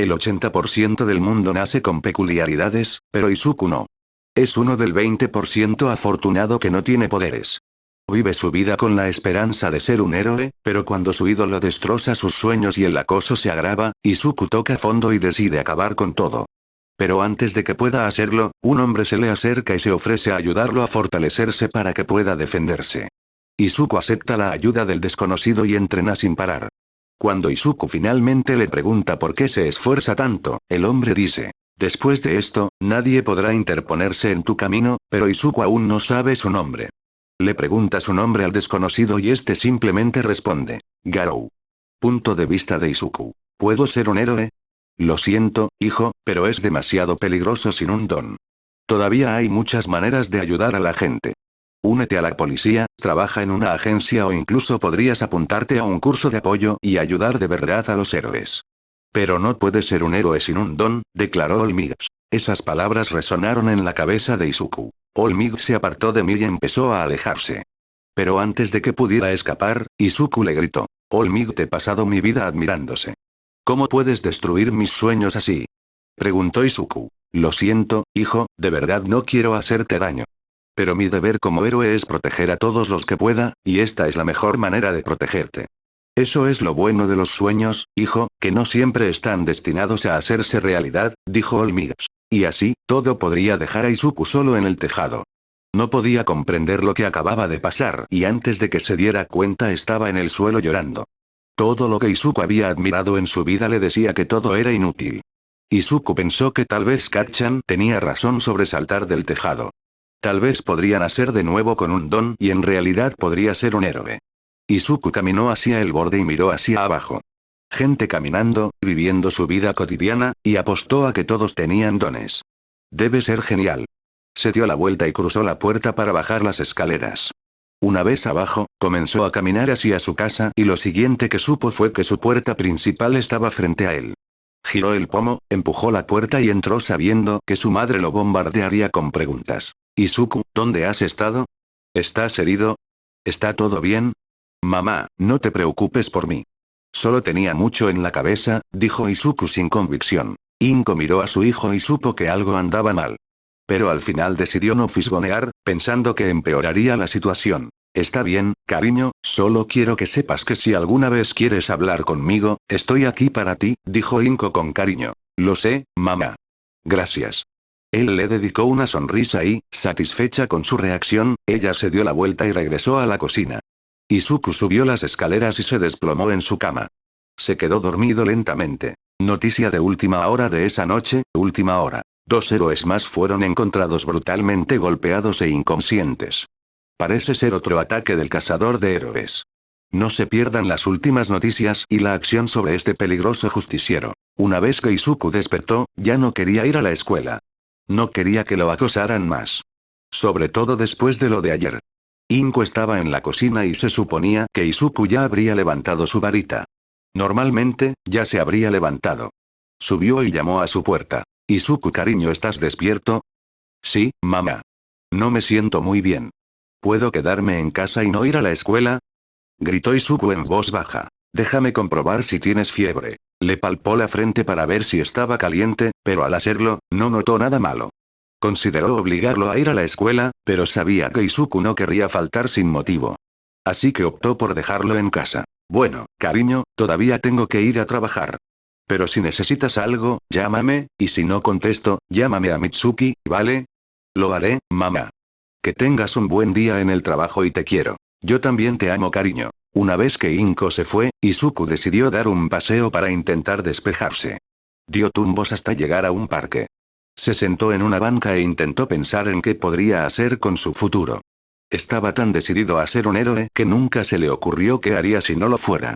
El 80% del mundo nace con peculiaridades, pero Izuku no. Es uno del 20% afortunado que no tiene poderes. Vive su vida con la esperanza de ser un héroe, pero cuando su ídolo destroza sus sueños y el acoso se agrava, Izuku toca fondo y decide acabar con todo. Pero antes de que pueda hacerlo, un hombre se le acerca y se ofrece a ayudarlo a fortalecerse para que pueda defenderse. Izuku acepta la ayuda del desconocido y entrena sin parar. Cuando Izuku finalmente le pregunta por qué se esfuerza tanto, el hombre dice: después de esto, nadie podrá interponerse en tu camino, pero Izuku aún no sabe su nombre. Le pregunta su nombre al desconocido y este simplemente responde: Garou. Punto de vista de Izuku. ¿Puedo ser un héroe? Lo siento, hijo, pero es demasiado peligroso sin un don. Todavía hay muchas maneras de ayudar a la gente. Únete a la policía, trabaja en una agencia o incluso podrías apuntarte a un curso de apoyo y ayudar de verdad a los héroes. Pero no puedes ser un héroe sin un don, declaró Olmigos. Esas palabras resonaron en la cabeza de Izuku. Olmig se apartó de mí y empezó a alejarse. Pero antes de que pudiera escapar, Izuku le gritó: Olmig, te he pasado mi vida admirándose. ¿Cómo puedes destruir mis sueños así? Preguntó Izuku. Lo siento, hijo, de verdad no quiero hacerte daño. Pero mi deber como héroe es proteger a todos los que pueda, y esta es la mejor manera de protegerte. Eso es lo bueno de los sueños, hijo, que no siempre están destinados a hacerse realidad, dijo Olmigos. Y así, todo podría dejar a Izuku solo en el tejado. No podía comprender lo que acababa de pasar y antes de que se diera cuenta estaba en el suelo llorando. Todo lo que Izuku había admirado en su vida le decía que todo era inútil. Izuku pensó que tal vez Kacchan tenía razón sobre saltar del tejado. Tal vez podría nacer de nuevo con un don y en realidad podría ser un héroe. Izuku caminó hacia el borde y miró hacia abajo. Gente caminando, viviendo su vida cotidiana, y apostó a que todos tenían dones. Debe ser genial. Se dio la vuelta y cruzó la puerta para bajar las escaleras. Una vez abajo, comenzó a caminar hacia su casa y lo siguiente que supo fue que su puerta principal estaba frente a él. Giró el pomo, empujó la puerta y entró sabiendo que su madre lo bombardearía con preguntas. Izuku, ¿dónde has estado? ¿Estás herido? ¿Está todo bien? Mamá, no te preocupes por mí. Solo tenía mucho en la cabeza, dijo Izuku sin convicción. Inko miró a su hijo y supo que algo andaba mal. Pero al final decidió no fisgonear, pensando que empeoraría la situación. Está bien, cariño, solo quiero que sepas que si alguna vez quieres hablar conmigo, estoy aquí para ti, dijo Inko con cariño. Lo sé, mamá. Gracias. Él le dedicó una sonrisa y, satisfecha con su reacción, ella se dio la vuelta y regresó a la cocina. Izuku subió las escaleras y se desplomó en su cama. Se quedó dormido lentamente. Noticia de última hora de esa noche, última hora. 2 héroes más fueron encontrados brutalmente golpeados e inconscientes. Parece ser otro ataque del cazador de héroes. No se pierdan las últimas noticias y la acción sobre este peligroso justiciero. Una vez que Izuku despertó, ya no quería ir a la escuela. No quería que lo acosaran más. Sobre todo después de lo de ayer. Inko estaba en la cocina y se suponía que Izuku ya habría levantado su varita. Normalmente, ya se habría levantado. Subió y llamó a su puerta. Izuku, cariño, ¿estás despierto? Sí, mamá. No me siento muy bien. ¿Puedo quedarme en casa y no ir a la escuela? Gritó Izuku en voz baja. Déjame comprobar si tienes fiebre. Le palpó la frente para ver si estaba caliente, pero al hacerlo, no notó nada malo. Consideró obligarlo a ir a la escuela, pero sabía que Izuku no querría faltar sin motivo. Así que optó por dejarlo en casa. Bueno, cariño, todavía tengo que ir a trabajar. Pero si necesitas algo, llámame, y si no contesto, llámame a Mitsuki, ¿vale? Lo haré, mamá. Que tengas un buen día en el trabajo y te quiero. Yo también te amo, cariño. Una vez que Inko se fue, Izuku decidió dar un paseo para intentar despejarse. Dio tumbos hasta llegar a un parque. Se sentó en una banca e intentó pensar en qué podría hacer con su futuro. Estaba tan decidido a ser un héroe que nunca se le ocurrió qué haría si no lo fuera.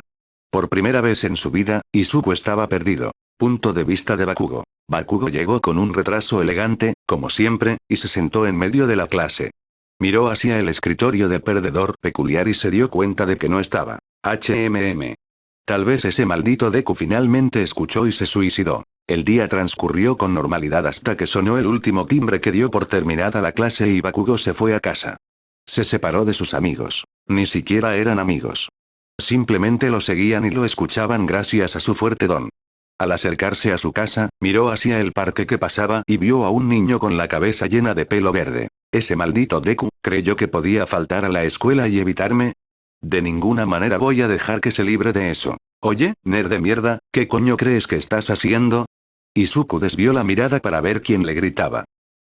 Por primera vez en su vida, Izuku estaba perdido. Punto de vista de Bakugo. Bakugo llegó con un retraso elegante, como siempre, y se sentó en medio de la clase. Miró hacia el escritorio del perdedor peculiar y se dio cuenta de que no estaba. Tal vez ese maldito Deku finalmente escuchó y se suicidó. El día transcurrió con normalidad hasta que sonó el último timbre que dio por terminada la clase y Bakugo se fue a casa. Se separó de sus amigos. Ni siquiera eran amigos. Simplemente lo seguían y lo escuchaban gracias a su fuerte don. Al acercarse a su casa, miró hacia el parque que pasaba y vio a un niño con la cabeza llena de pelo verde. Ese maldito Deku, ¿creyó que podía faltar a la escuela y evitarme? De ninguna manera voy a dejar que se libre de eso. Oye, nerd de mierda, ¿qué coño crees que estás haciendo? Izuku desvió la mirada para ver quién le gritaba.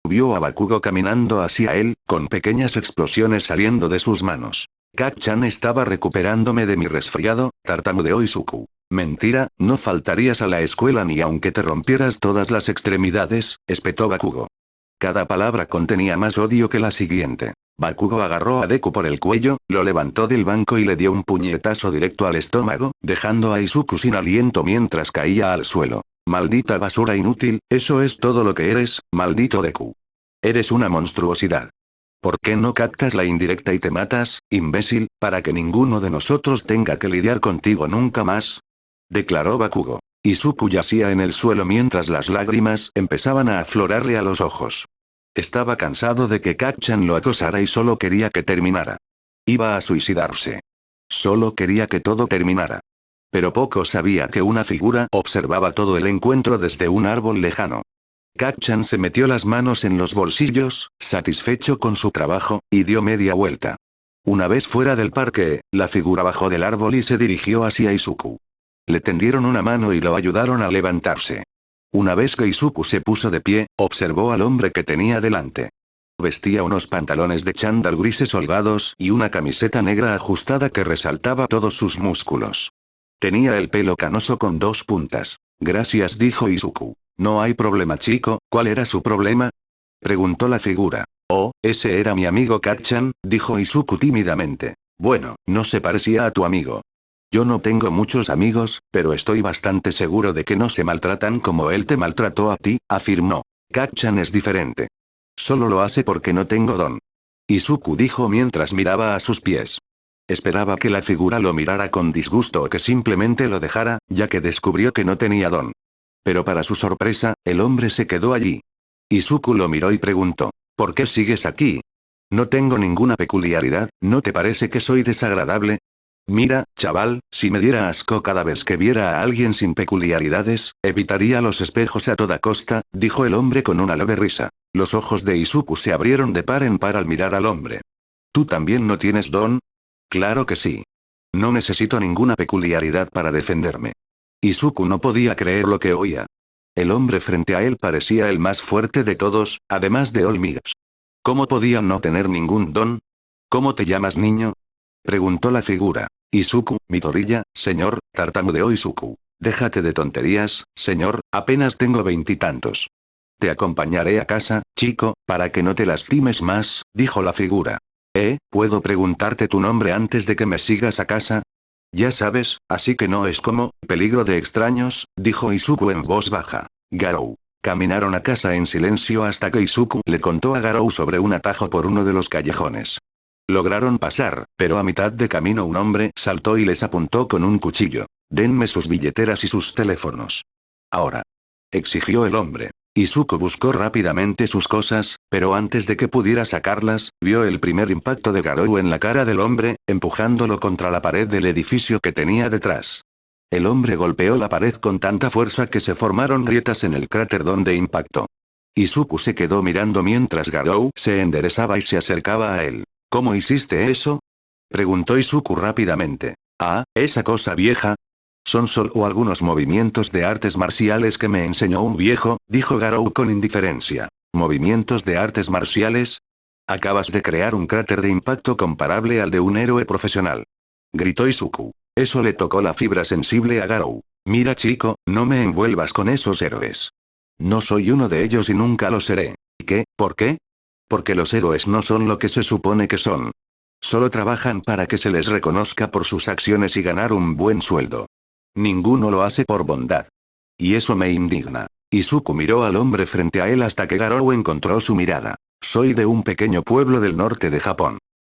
Vio a Bakugo caminando hacia él, con pequeñas explosiones saliendo de sus manos. Kacchan estaba recuperándome de mi resfriado, tartamudeó Izuku. Mentira, no faltarías a la escuela ni aunque te rompieras todas las extremidades, espetó Bakugo. Cada palabra contenía más odio que la siguiente. Bakugo agarró a Deku por el cuello, lo levantó del banco y le dio un puñetazo directo al estómago, dejando a Izuku sin aliento mientras caía al suelo. Maldita basura inútil, eso es todo lo que eres, maldito Deku. Eres una monstruosidad. ¿Por qué no captas la indirecta y te matas, imbécil, para que ninguno de nosotros tenga que lidiar contigo nunca más? Declaró Bakugo. Izuku yacía en el suelo mientras las lágrimas empezaban a aflorarle a los ojos. Estaba cansado de que Kacchan lo acosara y solo quería que terminara. Iba a suicidarse. Solo quería que todo terminara. Pero poco sabía que una figura observaba todo el encuentro desde un árbol lejano. Kacchan se metió las manos en los bolsillos, satisfecho con su trabajo, y dio media vuelta. Una vez fuera del parque, la figura bajó del árbol y se dirigió hacia Izuku. Le tendieron una mano y lo ayudaron a levantarse. Una vez que Izuku se puso de pie, observó al hombre que tenía delante. Vestía unos pantalones de chándal grises holgados y una camiseta negra ajustada que resaltaba todos sus músculos. Tenía el pelo canoso con 2 puntas. Gracias, dijo Izuku. No hay problema, chico, ¿cuál era su problema? Preguntó la figura. Oh, ese era mi amigo Kacchan, dijo Izuku tímidamente. Bueno, no se parecía a tu amigo. Yo no tengo muchos amigos, pero estoy bastante seguro de que no se maltratan como él te maltrató a ti, afirmó. Kacchan es diferente. Solo lo hace porque no tengo don. Izuku dijo mientras miraba a sus pies. Esperaba que la figura lo mirara con disgusto o que simplemente lo dejara, ya que descubrió que no tenía don. Pero para su sorpresa, el hombre se quedó allí. Izuku lo miró y preguntó, ¿por qué sigues aquí? No tengo ninguna peculiaridad, ¿no te parece que soy desagradable? Mira, chaval, si me diera asco cada vez que viera a alguien sin peculiaridades, evitaría los espejos a toda costa, dijo el hombre con una leve risa. Los ojos de Izuku se abrieron de par en par al mirar al hombre. ¿Tú también no tienes don? Claro que sí. No necesito ninguna peculiaridad para defenderme. Izuku no podía creer lo que oía. El hombre frente a él parecía el más fuerte de todos, además de Olmigas. ¿Cómo podía no tener ningún don? ¿Cómo te llamas, niño? Preguntó la figura. Izuku, Midoriya, señor, tartamudeó Izuku. Déjate de tonterías, señor, apenas tengo 20 y tantos. Te acompañaré a casa, chico, para que no te lastimes más, dijo la figura. ¿Puedo preguntarte tu nombre antes de que me sigas a casa? Ya sabes, así que no es como, peligro de extraños, dijo Izuku en voz baja. Garou. Caminaron a casa en silencio hasta que Izuku le contó a Garou sobre un atajo por uno de los callejones. Lograron pasar, pero a mitad de camino un hombre saltó y les apuntó con un cuchillo. Denme sus billeteras y sus teléfonos. Ahora. Exigió el hombre. Izuku buscó rápidamente sus cosas, pero antes de que pudiera sacarlas, vio el primer impacto de Garou en la cara del hombre, empujándolo contra la pared del edificio que tenía detrás. El hombre golpeó la pared con tanta fuerza que se formaron grietas en el cráter donde impactó. Izuku se quedó mirando mientras Garou se enderezaba y se acercaba a él. ¿Cómo hiciste eso? Preguntó Izuku rápidamente. Ah, esa cosa vieja. Son solo algunos movimientos de artes marciales que me enseñó un viejo, dijo Garou con indiferencia. ¿Movimientos de artes marciales? Acabas de crear un cráter de impacto comparable al de un héroe profesional. Gritó Izuku. Eso le tocó la fibra sensible a Garou. Mira, chico, no me envuelvas con esos héroes. No soy uno de ellos y nunca lo seré. ¿Qué? ¿Por qué? Porque los héroes no son lo que se supone que son. Solo trabajan para que se les reconozca por sus acciones y ganar un buen sueldo. Ninguno lo hace por bondad. Y eso me indigna. Izuku miró al hombre frente a él hasta que Garou encontró su mirada. Soy de un pequeño pueblo del norte de Japón.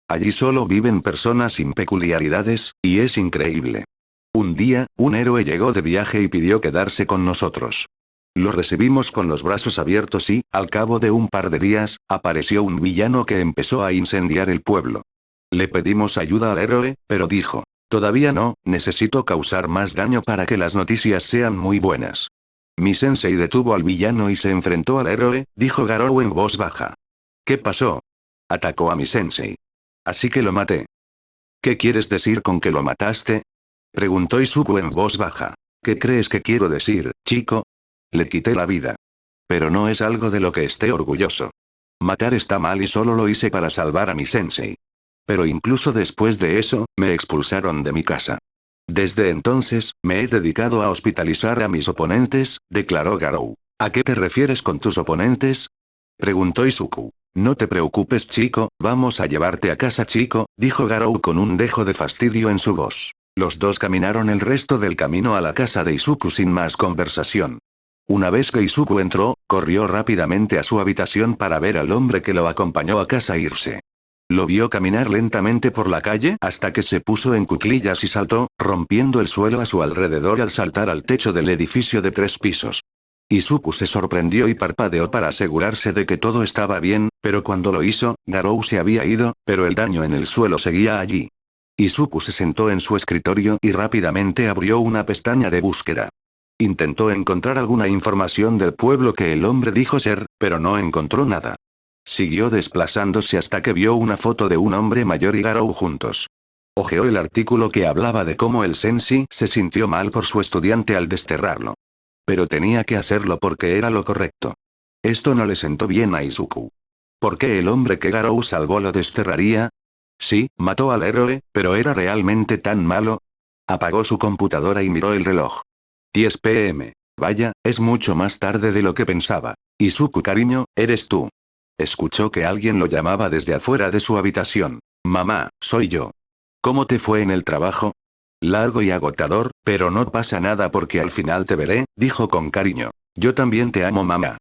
Allí solo viven personas sin peculiaridades, y es increíble. Un día, un héroe llegó de viaje y pidió quedarse con nosotros. Lo recibimos con los brazos abiertos y, al cabo de un par de días, apareció un villano que empezó a incendiar el pueblo. Le pedimos ayuda al héroe, pero dijo, Todavía no, necesito causar más daño para que las noticias sean muy buenas. Mi sensei detuvo al villano y se enfrentó al héroe, dijo Garou en voz baja. ¿Qué pasó? Atacó a mi sensei. Así que lo maté. ¿Qué quieres decir con que lo mataste? Preguntó Izuku en voz baja. ¿Qué crees que quiero decir, chico? Le quité la vida. Pero no es algo de lo que esté orgulloso. Matar está mal y solo lo hice para salvar a mi sensei. Pero incluso después de eso, me expulsaron de mi casa. Desde entonces, me he dedicado a hospitalizar a mis oponentes, declaró Garou. ¿A qué te refieres con tus oponentes? Preguntó Izuku. No te preocupes, chico, vamos a llevarte a casa, chico, dijo Garou con un dejo de fastidio en su voz. Los dos caminaron el resto del camino a la casa de Izuku sin más conversación. Una vez que Izuku entró, corrió rápidamente a su habitación para ver al hombre que lo acompañó a casa irse. Lo vio caminar lentamente por la calle hasta que se puso en cuclillas y saltó, rompiendo el suelo a su alrededor al saltar al techo del edificio de 3 pisos. Izuku se sorprendió y parpadeó para asegurarse de que todo estaba bien, pero cuando lo hizo, Garou se había ido, pero el daño en el suelo seguía allí. Izuku se sentó en su escritorio y rápidamente abrió una pestaña de búsqueda. Intentó encontrar alguna información del pueblo que el hombre dijo ser, pero no encontró nada. Siguió desplazándose hasta que vio una foto de un hombre mayor y Garou juntos. Hojeó el artículo que hablaba de cómo el sensei se sintió mal por su estudiante al desterrarlo. Pero tenía que hacerlo porque era lo correcto. Esto no le sentó bien a Izuku. ¿Por qué el hombre que Garou salvó lo desterraría? Sí, mató al héroe, pero ¿era realmente tan malo? Apagó su computadora y miró el reloj. 10 p.m. Vaya, es mucho más tarde de lo que pensaba. Izuku, cariño, ¿eres tú? Escuchó que alguien lo llamaba desde afuera de su habitación. Mamá, soy yo. ¿Cómo te fue en el trabajo? Largo y agotador, pero no pasa nada porque al final te veré, dijo con cariño. Yo también te amo, mamá.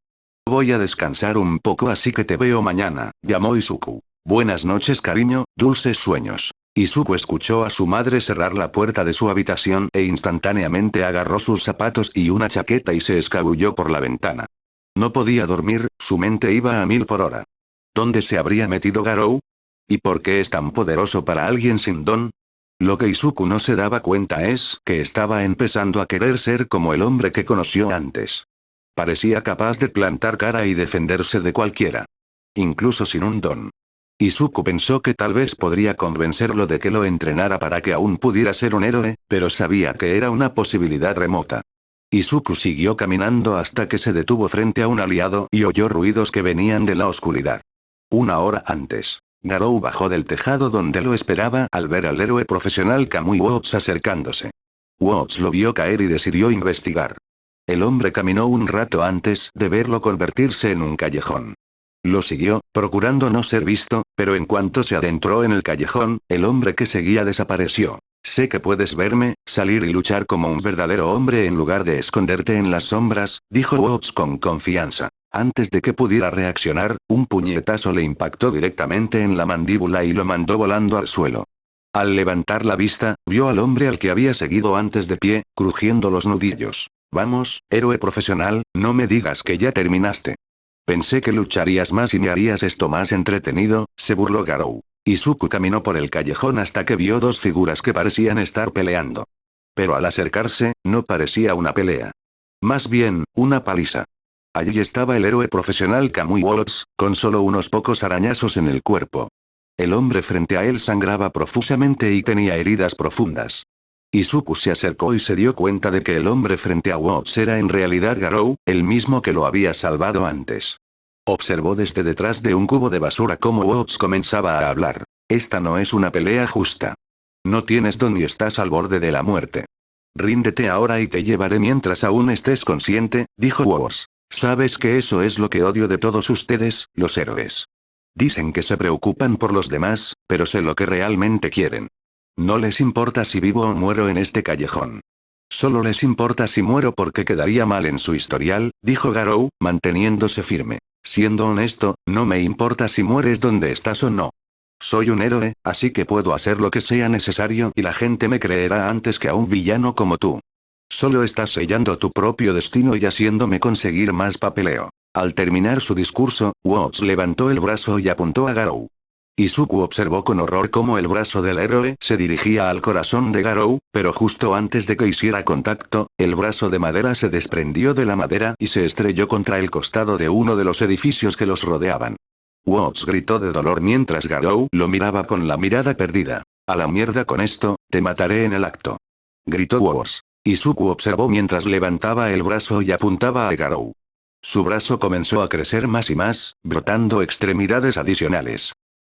Voy a descansar un poco así que te veo mañana, llamó Izuku. Buenas noches, cariño, dulces sueños. Izuku escuchó a su madre cerrar la puerta de su habitación e instantáneamente agarró sus zapatos y una chaqueta y se escabulló por la ventana. No podía dormir, su mente iba a 1000 por hora. ¿Dónde se habría metido Garou? ¿Y por qué es tan poderoso para alguien sin don? Lo que Izuku no se daba cuenta es que estaba empezando a querer ser como el hombre que conoció antes. Parecía capaz de plantar cara y defenderse de cualquiera. Incluso sin un don. Izuku pensó que tal vez podría convencerlo de que lo entrenara para que aún pudiera ser un héroe, pero sabía que era una posibilidad remota. Izuku siguió caminando hasta que se detuvo frente a un aliado y oyó ruidos que venían de la oscuridad. Una hora antes, Garou bajó del tejado donde lo esperaba al ver al héroe profesional Kamui Watts acercándose. Watts lo vio caer y decidió investigar. El hombre caminó un rato antes de verlo convertirse en un callejón. Lo siguió, procurando no ser visto, pero en cuanto se adentró en el callejón, el hombre que seguía desapareció. Sé que puedes verme, salir y luchar como un verdadero hombre en lugar de esconderte en las sombras, dijo Watts con confianza. Antes de que pudiera reaccionar, un puñetazo le impactó directamente en la mandíbula y lo mandó volando al suelo. Al levantar la vista, vio al hombre al que había seguido antes de pie, crujiendo los nudillos. Vamos, héroe profesional, no me digas que ya terminaste. Pensé que lucharías más y me harías esto más entretenido, se burló Garou. Izuku caminó por el callejón hasta que vio 2 figuras que parecían estar peleando. Pero al acercarse, no parecía una pelea. Más bien, una paliza. Allí estaba el héroe profesional Kamui Watts, con solo unos pocos arañazos en el cuerpo. El hombre frente a él sangraba profusamente y tenía heridas profundas. Izuku se acercó y se dio cuenta de que el hombre frente a Watts era en realidad Garou, el mismo que lo había salvado antes. Observó desde detrás de un cubo de basura cómo Watts comenzaba a hablar. Esta no es una pelea justa. No tienes don y estás al borde de la muerte. Ríndete ahora y te llevaré mientras aún estés consciente, dijo Watts. ¿Sabes que eso es lo que odio de todos ustedes, los héroes? Dicen que se preocupan por los demás, pero sé lo que realmente quieren. No les importa si vivo o muero en este callejón. Solo les importa si muero porque quedaría mal en su historial, dijo Garou, manteniéndose firme. Siendo honesto, no me importa si mueres donde estás o no. Soy un héroe, así que puedo hacer lo que sea necesario y la gente me creerá antes que a un villano como tú. Solo estás sellando tu propio destino y haciéndome conseguir más papeleo. Al terminar su discurso, Watts levantó el brazo y apuntó a Garou. Izuku observó con horror cómo el brazo del héroe se dirigía al corazón de Garou, pero justo antes de que hiciera contacto, el brazo de madera se desprendió de la madera y se estrelló contra el costado de uno de los edificios que los rodeaban. Woz gritó de dolor mientras Garou lo miraba con la mirada perdida. A la mierda con esto, te mataré en el acto. Gritó Woz. Izuku observó mientras levantaba el brazo y apuntaba a Garou. Su brazo comenzó a crecer más y más, brotando extremidades adicionales.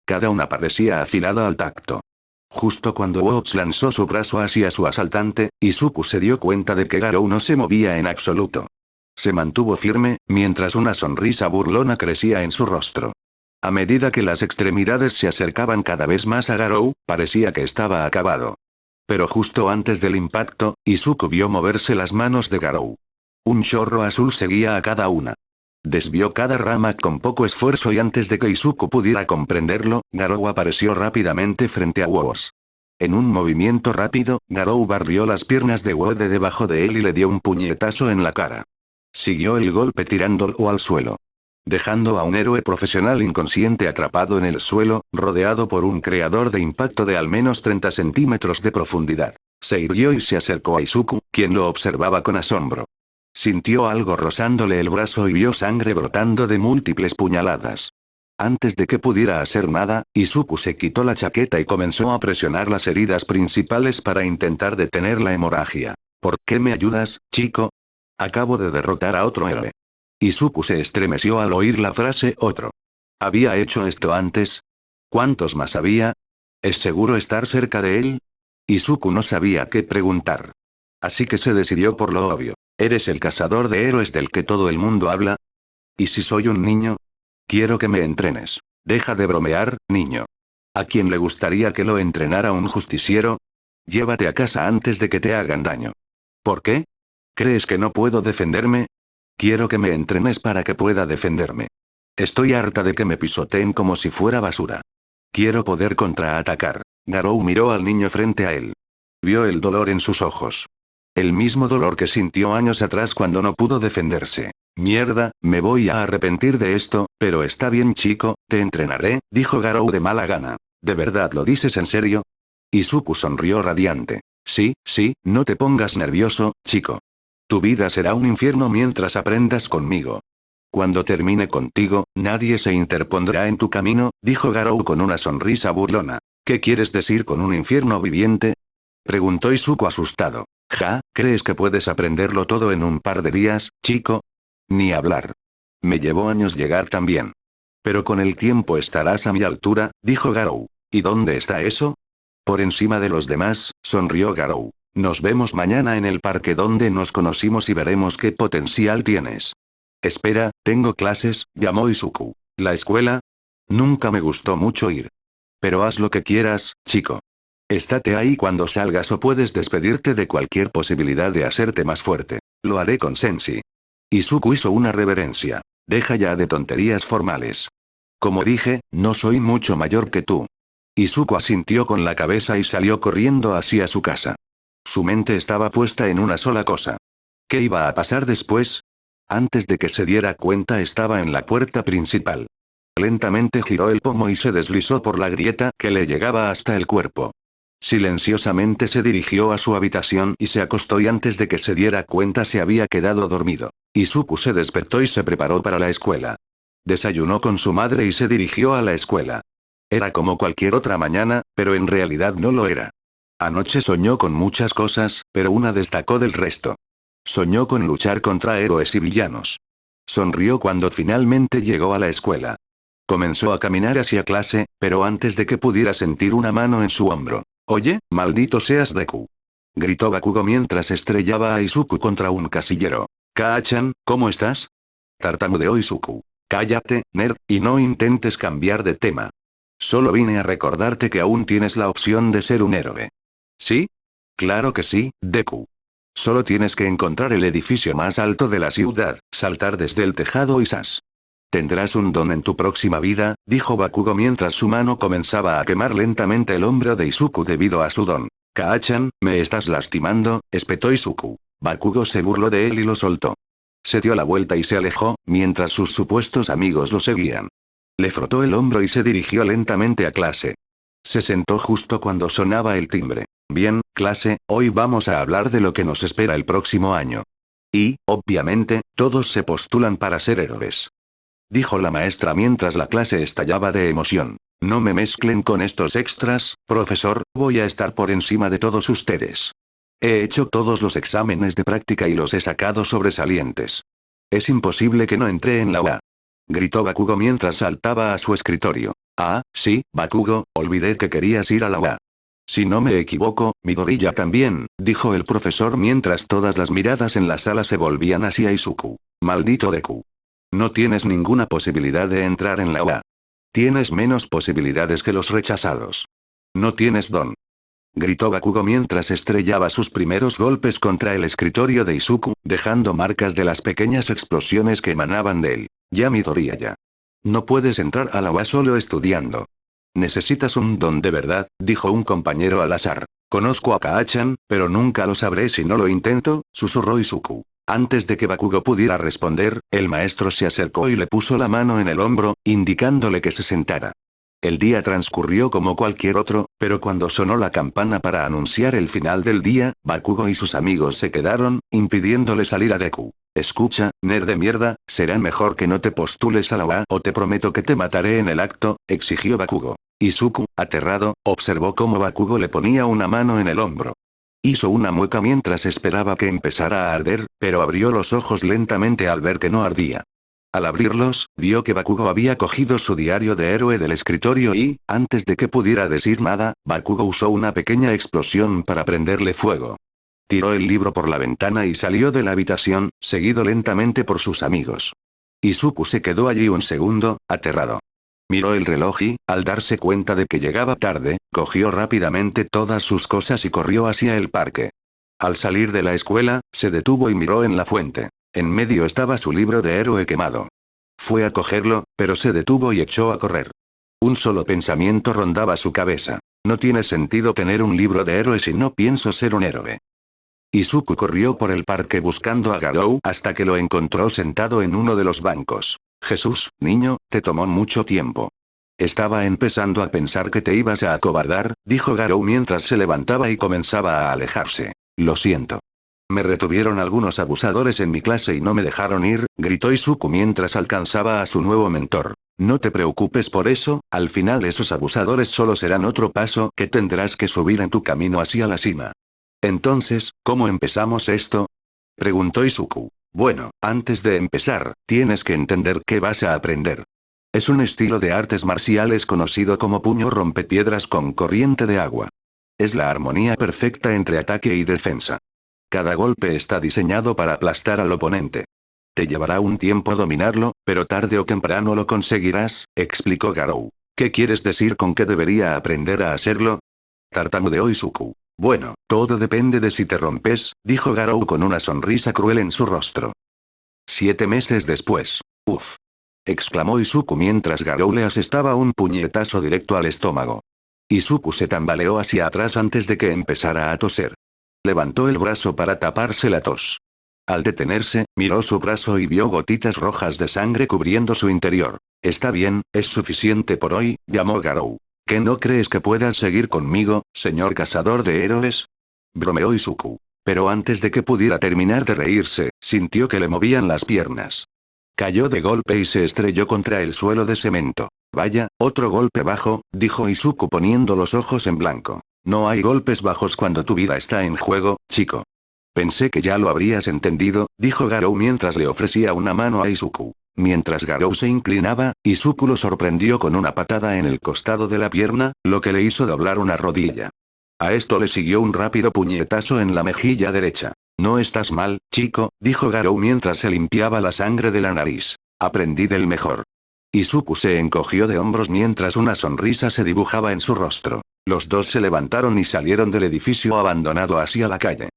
Cada una parecía afilada al tacto. Justo cuando Woz lanzó su brazo hacia su asaltante, Izuku se dio cuenta de que Garou no se movía en absoluto. Se mantuvo firme, mientras una sonrisa burlona crecía en su rostro. A medida que las extremidades se acercaban cada vez más a Garou, parecía que estaba acabado. Pero justo antes del impacto, Izuku vio moverse las manos de Garou. Un chorro azul seguía a cada una. Desvió cada rama con poco esfuerzo y antes de que Izuku pudiera comprenderlo, Garou apareció rápidamente frente a Woz. En un movimiento rápido, Garou barrió las piernas de Woz de debajo de él y le dio un puñetazo en la cara. Siguió el golpe tirándolo al suelo. Dejando a un héroe profesional inconsciente atrapado en el suelo, rodeado por un creador de impacto de al menos 30 centímetros de profundidad. Se irguió y se acercó a Izuku, quien lo observaba con asombro. Sintió algo rozándole el brazo y vio sangre brotando de múltiples puñaladas. Antes de que pudiera hacer nada, Izuku se quitó la chaqueta y comenzó a presionar las heridas principales para intentar detener la hemorragia. ¿Por qué me ayudas, chico? Acabo de derrotar a otro héroe. Izuku se estremeció al oír la frase otro. ¿Había hecho esto antes? ¿Cuántos más había? ¿Es seguro estar cerca de él? Izuku no sabía qué preguntar. Así que se decidió por lo obvio. ¿Eres el cazador de héroes del que todo el mundo habla? ¿Y si soy un niño? Quiero que me entrenes. Deja de bromear, niño. ¿A quién le gustaría que lo entrenara un justiciero? Llévate a casa antes de que te hagan daño. ¿Por qué? ¿Crees que no puedo defenderme? Quiero que me entrenes para que pueda defenderme. Estoy harta de que me pisoteen como si fuera basura. Quiero poder contraatacar. Garou miró al niño frente a él. Vio el dolor en sus ojos. El mismo dolor que sintió años atrás cuando no pudo defenderse. Mierda, me voy a arrepentir de esto, pero está bien chico, te entrenaré, dijo Garou de mala gana. ¿De verdad lo dices en serio? Izuku sonrió radiante. Sí, no te pongas nervioso, chico. Tu vida será un infierno mientras aprendas conmigo. Cuando termine contigo, nadie se interpondrá en tu camino, dijo Garou con una sonrisa burlona. ¿Qué quieres decir con un infierno viviente? Preguntó Izuku asustado. ¿Crees que puedes aprenderlo todo en un par de días, chico? Ni hablar. Me llevó años llegar también. Pero con el tiempo estarás a mi altura, dijo Garou. ¿Y dónde está eso? Por encima de los demás, sonrió Garou. Nos vemos mañana en el parque donde nos conocimos y veremos qué potencial tienes. Espera, tengo clases, llamó Izuku. ¿La escuela? Nunca me gustó mucho ir. Pero haz lo que quieras, chico. Estate ahí cuando salgas o puedes despedirte de cualquier posibilidad de hacerte más fuerte. Lo haré con Senshi. Izuku hizo una reverencia. Deja ya de tonterías formales. Como dije, no soy mucho mayor que tú. Izuku asintió con la cabeza y salió corriendo hacia su casa. Su mente estaba puesta en una sola cosa. ¿Qué iba a pasar después? Antes de que se diera cuenta estaba en la puerta principal. Lentamente giró el pomo y se deslizó por la grieta que le llegaba hasta el cuerpo. Silenciosamente se dirigió a su habitación y se acostó y antes de que se diera cuenta se había quedado dormido. Izuku se despertó y se preparó para la escuela. Desayunó con su madre y se dirigió a la escuela. Era como cualquier otra mañana, pero en realidad no lo era. Anoche soñó con muchas cosas, pero una destacó del resto. Soñó con luchar contra héroes y villanos. Sonrió cuando finalmente llegó a la escuela. Comenzó a caminar hacia clase, pero antes de que pudiera sentir una mano en su hombro. Oye, maldito seas Deku. Gritó Bakugo mientras estrellaba a Izuku contra un casillero. Kaa-chan, ¿cómo estás? Tartamudeó Izuku. Cállate, nerd, y no intentes cambiar de tema. Solo vine a recordarte que aún tienes la opción de ser un héroe. ¿Sí? Claro que sí, Deku. Solo tienes que encontrar el edificio más alto de la ciudad, saltar desde el tejado y ¡zas! Tendrás un don en tu próxima vida, dijo Bakugo mientras su mano comenzaba a quemar lentamente el hombro de Izuku debido a su don. Kaa-chan, ¿me estás lastimando?, espetó Izuku. Bakugo se burló de él y lo soltó. Se dio la vuelta y se alejó, mientras sus supuestos amigos lo seguían. Le frotó el hombro y se dirigió lentamente a clase. Se sentó justo cuando sonaba el timbre. Bien, clase, hoy vamos a hablar de lo que nos espera el próximo año. Y, obviamente, todos se postulan para ser héroes. Dijo la maestra mientras la clase estallaba de emoción. No me mezclen con estos extras, profesor, voy a estar por encima de todos ustedes. He hecho todos los exámenes de práctica y los he sacado sobresalientes. Es imposible que no entré en la UA. Gritó Bakugo mientras saltaba a su escritorio. Ah, sí, Bakugo, olvidé que querías ir a la UA. Si no me equivoco, Midoriya también, dijo el profesor mientras todas las miradas en la sala se volvían hacia Izuku. Maldito Deku. No tienes ninguna posibilidad de entrar en la UA. Tienes menos posibilidades que los rechazados. No tienes don. Gritó Bakugo mientras estrellaba sus primeros golpes contra el escritorio de Izuku, dejando marcas de las pequeñas explosiones que emanaban de él. Ya Midoriya. No puedes entrar a la UA solo estudiando. Necesitas un don de verdad, dijo un compañero al azar. Conozco a Kaachan, pero nunca lo sabré si no lo intento, susurró Izuku. Antes de que Bakugo pudiera responder, el maestro se acercó y le puso la mano en el hombro, indicándole que se sentara. El día transcurrió como cualquier otro, pero cuando sonó la campana para anunciar el final del día, Bakugo y sus amigos se quedaron, impidiéndole salir a Deku. Escucha, nerd de mierda, será mejor que no te postules a la UA o te prometo que te mataré en el acto, exigió Bakugo. Izuku, aterrado, observó cómo Bakugo le ponía una mano en el hombro. Hizo una mueca mientras esperaba que empezara a arder, pero abrió los ojos lentamente al ver que no ardía. Al abrirlos, vio que Bakugo había cogido su diario de héroe del escritorio y, antes de que pudiera decir nada, Bakugo usó una pequeña explosión para prenderle fuego. Tiró el libro por la ventana y salió de la habitación, seguido lentamente por sus amigos. Izuku se quedó allí un segundo, aterrado. Miró el reloj y, al darse cuenta de que llegaba tarde, cogió rápidamente todas sus cosas y corrió hacia el parque. Al salir de la escuela, se detuvo y miró en la fuente. En medio estaba su libro de héroe quemado. Fue a cogerlo, pero se detuvo y echó a correr. Un solo pensamiento rondaba su cabeza. No tiene sentido tener un libro de héroe si no pienso ser un héroe. Izuku corrió por el parque buscando a Garou hasta que lo encontró sentado en uno de los bancos. Jesús, niño, te tomó mucho tiempo. Estaba empezando a pensar que te ibas a acobardar, dijo Garou mientras se levantaba y comenzaba a alejarse. Lo siento. Me retuvieron algunos abusadores en mi clase y no me dejaron ir, gritó Izuku mientras alcanzaba a su nuevo mentor. No te preocupes por eso, al final esos abusadores solo serán otro paso que tendrás que subir en tu camino hacia la cima. Entonces, ¿cómo empezamos esto? Preguntó Izuku. Bueno, antes de empezar, tienes que entender qué vas a aprender. Es un estilo de artes marciales conocido como puño rompepiedras con corriente de agua. Es la armonía perfecta entre ataque y defensa. Cada golpe está diseñado para aplastar al oponente. Te llevará un tiempo dominarlo, pero tarde o temprano lo conseguirás, explicó Garou. ¿Qué quieres decir con que debería aprender a hacerlo? Tartamudeó Izuku. Bueno, todo depende de si te rompes, dijo Garou con una sonrisa cruel en su rostro. 7 meses después. Uf. Exclamó Izuku mientras Garou le asestaba un puñetazo directo al estómago. Izuku se tambaleó hacia atrás antes de que empezara a toser. Levantó el brazo para taparse la tos. Al detenerse, miró su brazo y vio gotitas rojas de sangre cubriendo su interior. Está bien, es suficiente por hoy, llamó Garou. ¿Qué no crees que puedas seguir conmigo, señor cazador de héroes? Bromeó Izuku. Pero antes de que pudiera terminar de reírse, sintió que le movían las piernas. Cayó de golpe y se estrelló contra el suelo de cemento. Vaya, otro golpe bajo, dijo Izuku poniendo los ojos en blanco. No hay golpes bajos cuando tu vida está en juego, chico. Pensé que ya lo habrías entendido, dijo Garou mientras le ofrecía una mano a Izuku. Mientras Garou se inclinaba, Izuku lo sorprendió con una patada en el costado de la pierna, lo que le hizo doblar una rodilla. A esto le siguió un rápido puñetazo en la mejilla derecha. No estás mal, chico, dijo Garou mientras se limpiaba la sangre de la nariz. Aprendí del mejor. Izuku se encogió de hombros mientras una sonrisa se dibujaba en su rostro. Los dos se levantaron y salieron del edificio abandonado hacia la calle.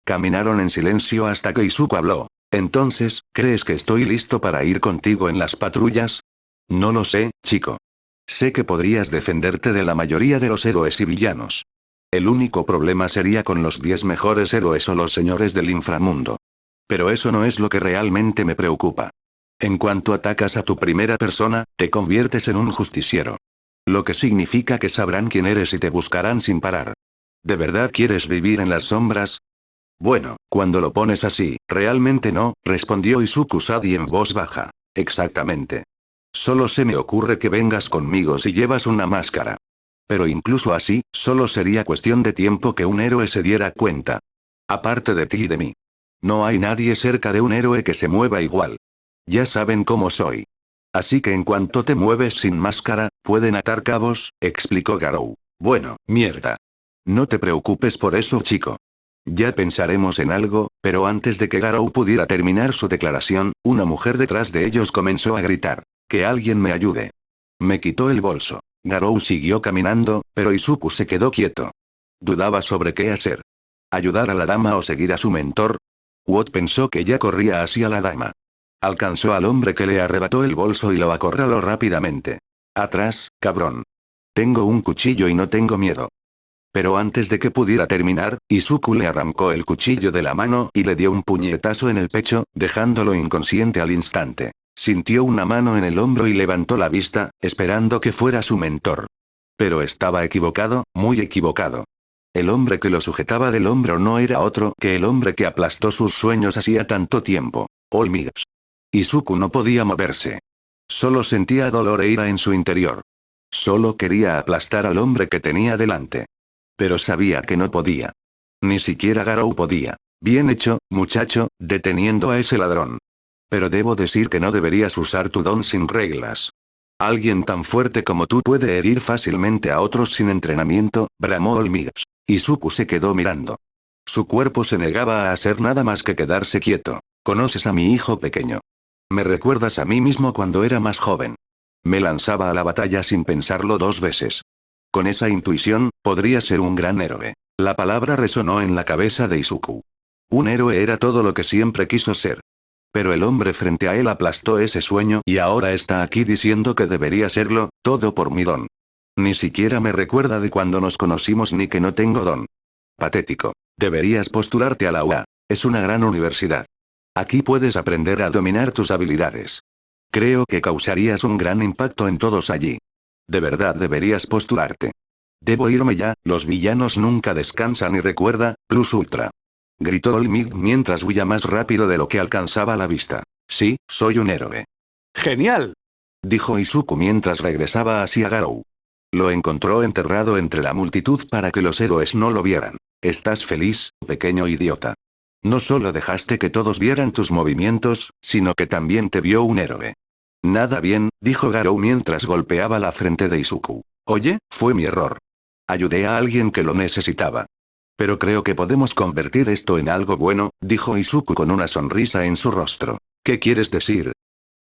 Caminaron en silencio hasta que Izuku habló. Entonces, ¿crees que estoy listo para ir contigo en las patrullas? No lo sé, chico. Sé que podrías defenderte de la mayoría de los héroes y villanos. El único problema sería con los 10 mejores héroes o los señores del inframundo. Pero eso no es lo que realmente me preocupa. En cuanto atacas a tu primera persona, te conviertes en un justiciero. Lo que significa que sabrán quién eres y te buscarán sin parar. ¿De verdad quieres vivir en las sombras? Bueno, cuando lo pones así, realmente no, respondió Izuku Sadi en voz baja. Exactamente. Solo se me ocurre que vengas conmigo si llevas una máscara. Pero incluso así, solo sería cuestión de tiempo que un héroe se diera cuenta. Aparte de ti y de mí. No hay nadie cerca de un héroe que se mueva igual. Ya saben cómo soy. Así que en cuanto te mueves sin máscara, pueden atar cabos, explicó Garou. Bueno, mierda. No te preocupes por eso, chico. Ya pensaremos en algo, pero antes de que Garou pudiera terminar su declaración, una mujer detrás de ellos comenzó a gritar. Que alguien me ayude. Me quitó el bolso. Garou siguió caminando, pero Izuku se quedó quieto. Dudaba sobre qué hacer. ¿Ayudar a la dama o seguir a su mentor? Wood pensó que ya corría hacia la dama. Alcanzó al hombre que le arrebató el bolso y lo acorraló rápidamente. Atrás, cabrón. Tengo un cuchillo y no tengo miedo. Pero antes de que pudiera terminar, Izuku le arrancó el cuchillo de la mano y le dio un puñetazo en el pecho, dejándolo inconsciente al instante. Sintió una mano en el hombro y levantó la vista, esperando que fuera su mentor. Pero estaba equivocado, muy equivocado. El hombre que lo sujetaba del hombro no era otro que el hombre que aplastó sus sueños hacía tanto tiempo. Olmigas. Izuku no podía moverse. Solo sentía dolor e ira en su interior. Solo quería aplastar al hombre que tenía delante. Pero sabía que no podía. Ni siquiera Garou podía. Bien hecho, muchacho, deteniendo a ese ladrón. Pero debo decir que no deberías usar tu don sin reglas. Alguien tan fuerte como tú puede herir fácilmente a otros sin entrenamiento, bramó Olmigas. Izuku se quedó mirando. Su cuerpo se negaba a hacer nada más que quedarse quieto. ¿Conoces a mi hijo pequeño? Me recuerdas a mí mismo cuando era más joven. Me lanzaba a la batalla sin pensarlo dos veces. Con esa intuición, podría ser un gran héroe. La palabra resonó en la cabeza de Izuku. Un héroe era todo lo que siempre quiso ser. Pero el hombre frente a él aplastó ese sueño y ahora está aquí diciendo que debería serlo, todo por mi don. Ni siquiera me recuerda de cuando nos conocimos ni que no tengo don. Patético. Deberías postularte a la UA. Es una gran universidad. Aquí puedes aprender a dominar tus habilidades. Creo que causarías un gran impacto en todos allí. De verdad deberías postularte. Debo irme ya, los villanos nunca descansan y recuerda, Plus Ultra. Gritó Olmig mientras huía más rápido de lo que alcanzaba la vista. Sí, soy un héroe. ¡Genial! Dijo Izuku mientras regresaba hacia Garou. Lo encontró enterrado entre la multitud para que los héroes no lo vieran. ¿Estás feliz, pequeño idiota? No solo dejaste que todos vieran tus movimientos, sino que también te vio un héroe. Nada bien, dijo Garou mientras golpeaba la frente de Izuku. Oye, fue mi error. Ayudé a alguien que lo necesitaba. Pero creo que podemos convertir esto en algo bueno, dijo Izuku con una sonrisa en su rostro. ¿Qué quieres decir?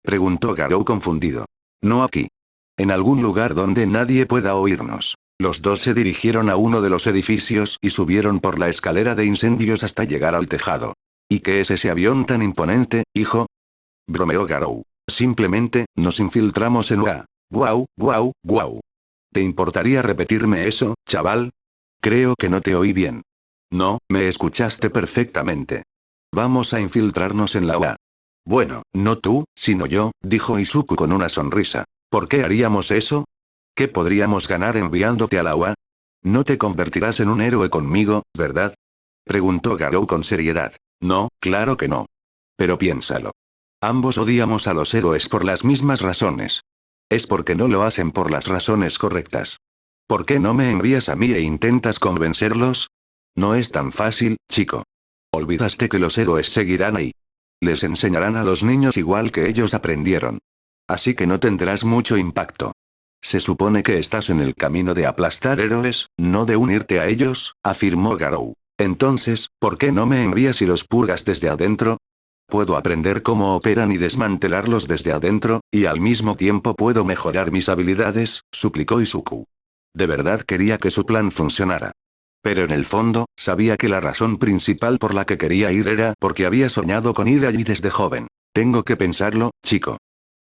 Preguntó Garou confundido. No aquí. En algún lugar donde nadie pueda oírnos. Los dos se dirigieron a uno de los edificios y subieron por la escalera de incendios hasta llegar al tejado. ¿Y qué es ese avión tan imponente, hijo? Bromeó Garou. Simplemente, nos infiltramos en UA. Guau, guau, guau. ¿Te importaría repetirme eso, chaval? Creo que no te oí bien. No, me escuchaste perfectamente. Vamos a infiltrarnos en la UA. Bueno, no tú, sino yo, dijo Izuku con una sonrisa. ¿Por qué haríamos eso? ¿Qué podríamos ganar enviándote a la UA? No te convertirás en un héroe conmigo, ¿verdad? Preguntó Garou con seriedad. No, claro que no. Pero piénsalo. Ambos odiamos a los héroes por las mismas razones. Es porque no lo hacen por las razones correctas. ¿Por qué no me envías a mí e intentas convencerlos? No es tan fácil, chico. Olvidaste que los héroes seguirán ahí. Les enseñarán a los niños igual que ellos aprendieron. Así que no tendrás mucho impacto. Se supone que estás en el camino de aplastar héroes, no de unirte a ellos, afirmó Garou. Entonces, ¿por qué no me envías y los purgas desde adentro? Puedo aprender cómo operan y desmantelarlos desde adentro, y al mismo tiempo puedo mejorar mis habilidades, suplicó Izuku. De verdad quería que su plan funcionara. Pero en el fondo, sabía que la razón principal por la que quería ir era porque había soñado con ir allí desde joven. Tengo que pensarlo, chico.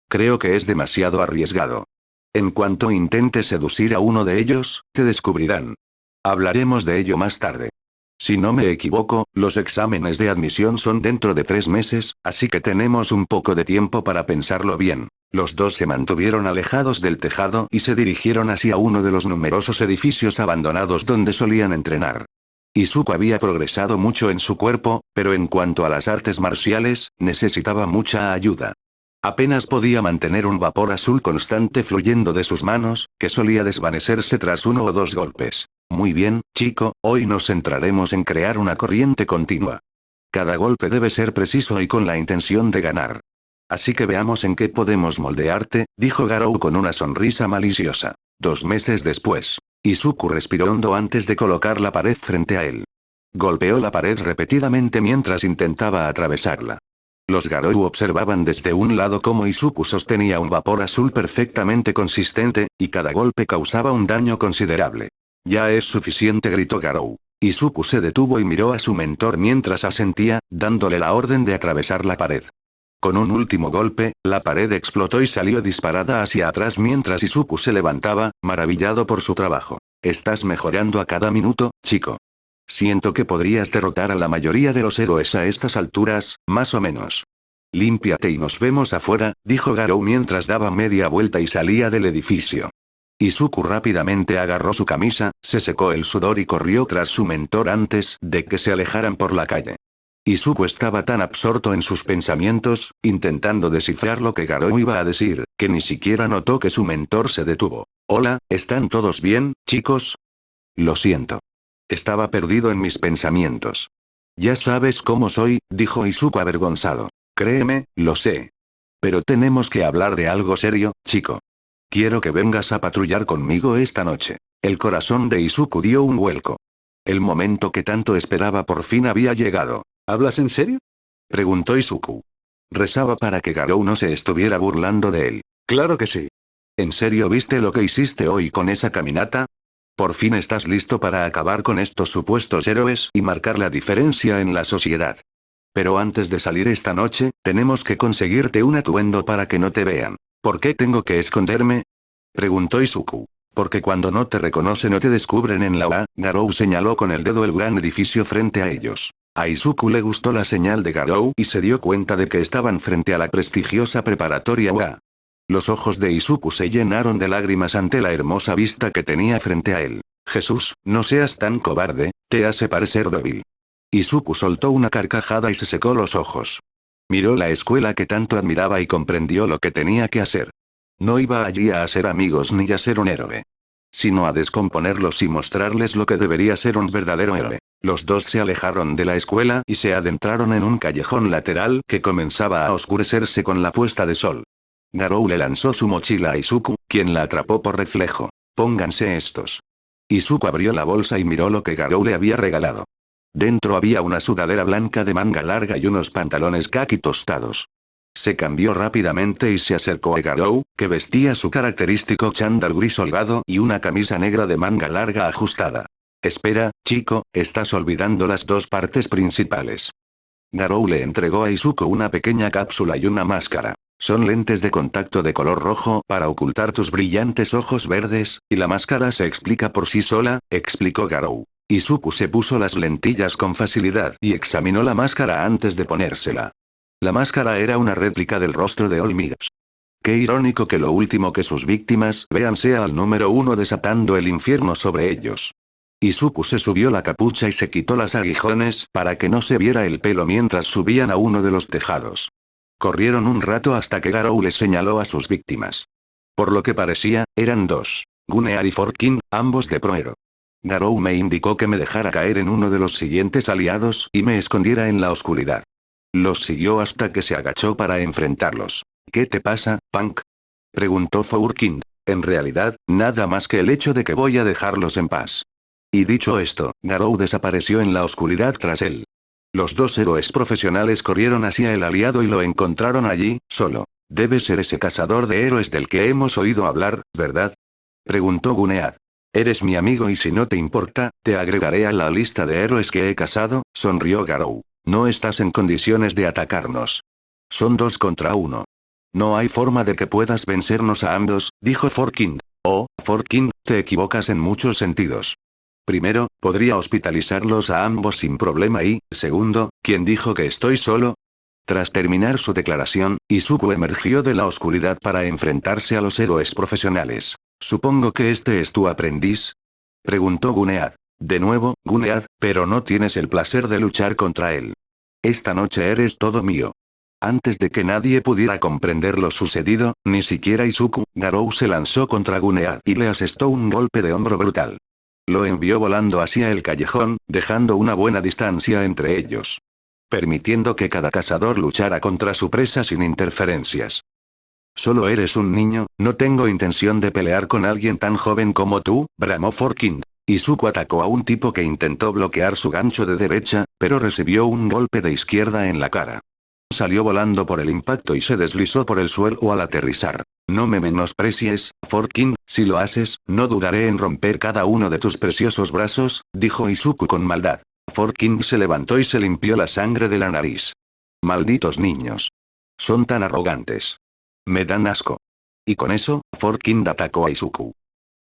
Creo que es demasiado arriesgado. En cuanto intentes seducir a uno de ellos, te descubrirán. Hablaremos de ello más tarde. Si no me equivoco, los exámenes de admisión son dentro de 3 meses, así que tenemos un poco de tiempo para pensarlo bien. Los dos se mantuvieron alejados del tejado y se dirigieron hacia uno de los numerosos edificios abandonados donde solían entrenar. Izuku había progresado mucho en su cuerpo, pero en cuanto a las artes marciales, necesitaba mucha ayuda. Apenas podía mantener un vapor azul constante fluyendo de sus manos, que solía desvanecerse tras 1 o 2 golpes. Muy bien, chico, hoy nos centraremos en crear una corriente continua. Cada golpe debe ser preciso y con la intención de ganar. Así que veamos en qué podemos moldearte, dijo Garou con una sonrisa maliciosa. 2 meses después, Izuku respiró hondo antes de colocar la pared frente a él. Golpeó la pared repetidamente mientras intentaba atravesarla. Los Garou observaban desde un lado cómo Izuku sostenía un vapor azul perfectamente consistente, y cada golpe causaba un daño considerable. Ya es suficiente, gritó Garou. Izuku se detuvo y miró a su mentor mientras asentía, dándole la orden de atravesar la pared. Con un último golpe, la pared explotó y salió disparada hacia atrás mientras Izuku se levantaba, maravillado por su trabajo. Estás mejorando a cada minuto, chico. Siento que podrías derrotar a la mayoría de los héroes a estas alturas, más o menos. Límpiate y nos vemos afuera, dijo Garou mientras daba media vuelta y salía del edificio. Izuku rápidamente agarró su camisa, se secó el sudor y corrió tras su mentor antes de que se alejaran por la calle. Izuku estaba tan absorto en sus pensamientos, intentando descifrar lo que Garou iba a decir, que ni siquiera notó que su mentor se detuvo. Hola, ¿están todos bien, chicos? Lo siento. Estaba perdido en mis pensamientos. Ya sabes cómo soy, dijo Izuku avergonzado. Créeme, lo sé. Pero tenemos que hablar de algo serio, chico. Quiero que vengas a patrullar conmigo esta noche. El corazón de Izuku dio un vuelco. El momento que tanto esperaba por fin había llegado. ¿Hablas en serio? Preguntó Izuku. Rezaba para que Garou no se estuviera burlando de él. Claro que sí. ¿En serio viste lo que hiciste hoy con esa caminata? Por fin estás listo para acabar con estos supuestos héroes y marcar la diferencia en la sociedad. Pero antes de salir esta noche, tenemos que conseguirte un atuendo para que no te vean. ¿Por qué tengo que esconderme? Preguntó Izuku. Porque cuando no te reconocen o te descubren en la UA, Garou señaló con el dedo el gran edificio frente a ellos. A Izuku le gustó la señal de Garou y se dio cuenta de que estaban frente a la prestigiosa preparatoria UA. Los ojos de Izuku se llenaron de lágrimas ante la hermosa vista que tenía frente a él. Jesús, no seas tan cobarde, te hace parecer débil. Izuku soltó una carcajada y se secó los ojos. Miró la escuela que tanto admiraba y comprendió lo que tenía que hacer. No iba allí a hacer amigos ni a ser un héroe, sino a descomponerlos y mostrarles lo que debería ser un verdadero héroe. Los dos se alejaron de la escuela y se adentraron en un callejón lateral que comenzaba a oscurecerse con la puesta de sol. Garou le lanzó su mochila a Izuku, quien la atrapó por reflejo. Pónganse estos. Izuku abrió la bolsa y miró lo que Garou le había regalado. Dentro había una sudadera blanca de manga larga y unos pantalones caqui tostados. Se cambió rápidamente y se acercó a Garou, que vestía su característico chándal gris holgado y una camisa negra de manga larga ajustada. Espera, chico, estás olvidando las dos partes principales. Garou le entregó a Izuku una pequeña cápsula y una máscara. Son lentes de contacto de color rojo para ocultar tus brillantes ojos verdes, y la máscara se explica por sí sola, explicó Garou. Izuku se puso las lentillas con facilidad y examinó la máscara antes de ponérsela. La máscara era una réplica del rostro de Olmigas. Qué irónico que lo último que sus víctimas vean sea al número 1 desatando el infierno sobre ellos. Izuku se subió la capucha y se quitó las aguijones para que no se viera el pelo mientras subían a uno de los tejados. Corrieron un rato hasta que Garou les señaló a sus víctimas. Por lo que parecía, eran dos. Gunnear y Forkin, ambos de Proero. Garou me indicó que me dejara caer en uno de los siguientes aliados y me escondiera en la oscuridad. Los siguió hasta que se agachó para enfrentarlos. ¿Qué te pasa, Punk? Preguntó Fourkin. En realidad, nada más que el hecho de que voy a dejarlos en paz. Y dicho esto, Garou desapareció en la oscuridad tras él. Los dos héroes profesionales corrieron hacia el aliado y lo encontraron allí, solo. Debe ser ese cazador de héroes del que hemos oído hablar, ¿verdad? Preguntó Gunnead. Eres mi amigo y si no te importa, te agregaré a la lista de héroes que he cazado, sonrió Garou. No estás en condiciones de atacarnos. Son 2 contra 1. No hay forma de que puedas vencernos a ambos, dijo Forkin. Oh, Forkin, te equivocas en muchos sentidos. Primero, podría hospitalizarlos a ambos sin problema y, segundo, ¿quién dijo que estoy solo? Tras terminar su declaración, Izuku emergió de la oscuridad para enfrentarse a los héroes profesionales. ¿Supongo que este es tu aprendiz? Preguntó Gunead. De nuevo, Gunead, pero no tienes el placer de luchar contra él. Esta noche eres todo mío. Antes de que nadie pudiera comprender lo sucedido, ni siquiera Izuku, Garou se lanzó contra Gunead y le asestó un golpe de hombro brutal. Lo envió volando hacia el callejón, dejando una buena distancia entre ellos, permitiendo que cada cazador luchara contra su presa sin interferencias. Solo eres un niño, no tengo intención de pelear con alguien tan joven como tú, bramó Forkind. Izuku atacó a un tipo que intentó bloquear su gancho de derecha, pero recibió un golpe de izquierda en la cara. Salió volando por el impacto y se deslizó por el suelo al aterrizar. No me menosprecies, Forkind, si lo haces, no dudaré en romper cada uno de tus preciosos brazos, dijo Izuku con maldad. Forkind se levantó y se limpió la sangre de la nariz. Malditos niños. Son tan arrogantes. Me dan asco. Y con eso, Forkind atacó a Izuku.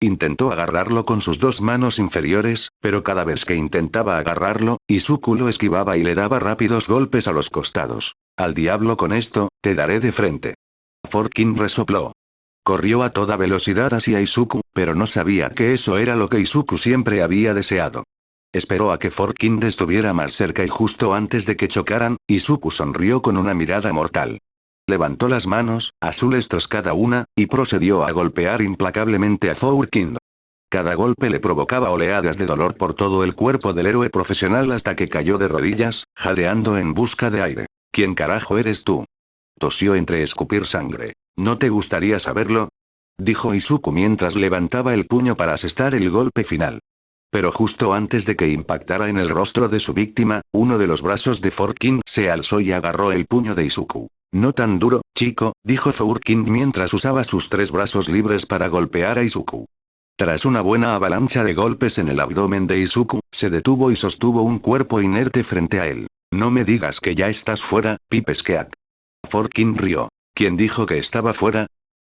Intentó agarrarlo con sus dos manos inferiores, pero cada vez que intentaba agarrarlo, Izuku lo esquivaba y le daba rápidos golpes a los costados. Al diablo con esto, te daré de frente. Forkind resopló. Corrió a toda velocidad hacia Izuku, pero no sabía que eso era lo que Izuku siempre había deseado. Esperó a que Forkind estuviera más cerca y justo antes de que chocaran, Izuku sonrió con una mirada mortal. Levantó las manos, azules tras cada una, y procedió a golpear implacablemente a Forkind. Cada golpe le provocaba oleadas de dolor por todo el cuerpo del héroe profesional hasta que cayó de rodillas, jadeando en busca de aire. ¿Quién carajo eres tú? Tosió entre escupir sangre. ¿No te gustaría saberlo? Dijo Izuku mientras levantaba el puño para asestar el golpe final. Pero justo antes de que impactara en el rostro de su víctima, uno de los brazos de Forkind se alzó y agarró el puño de Izuku. No tan duro, chico, dijo Forkind mientras usaba sus tres brazos libres para golpear a Izuku. Tras una buena avalancha de golpes en el abdomen de Izuku, se detuvo y sostuvo un cuerpo inerte frente a él. No me digas que ya estás fuera, Pipsqueak. Forkind rió. ¿Quién dijo que estaba fuera?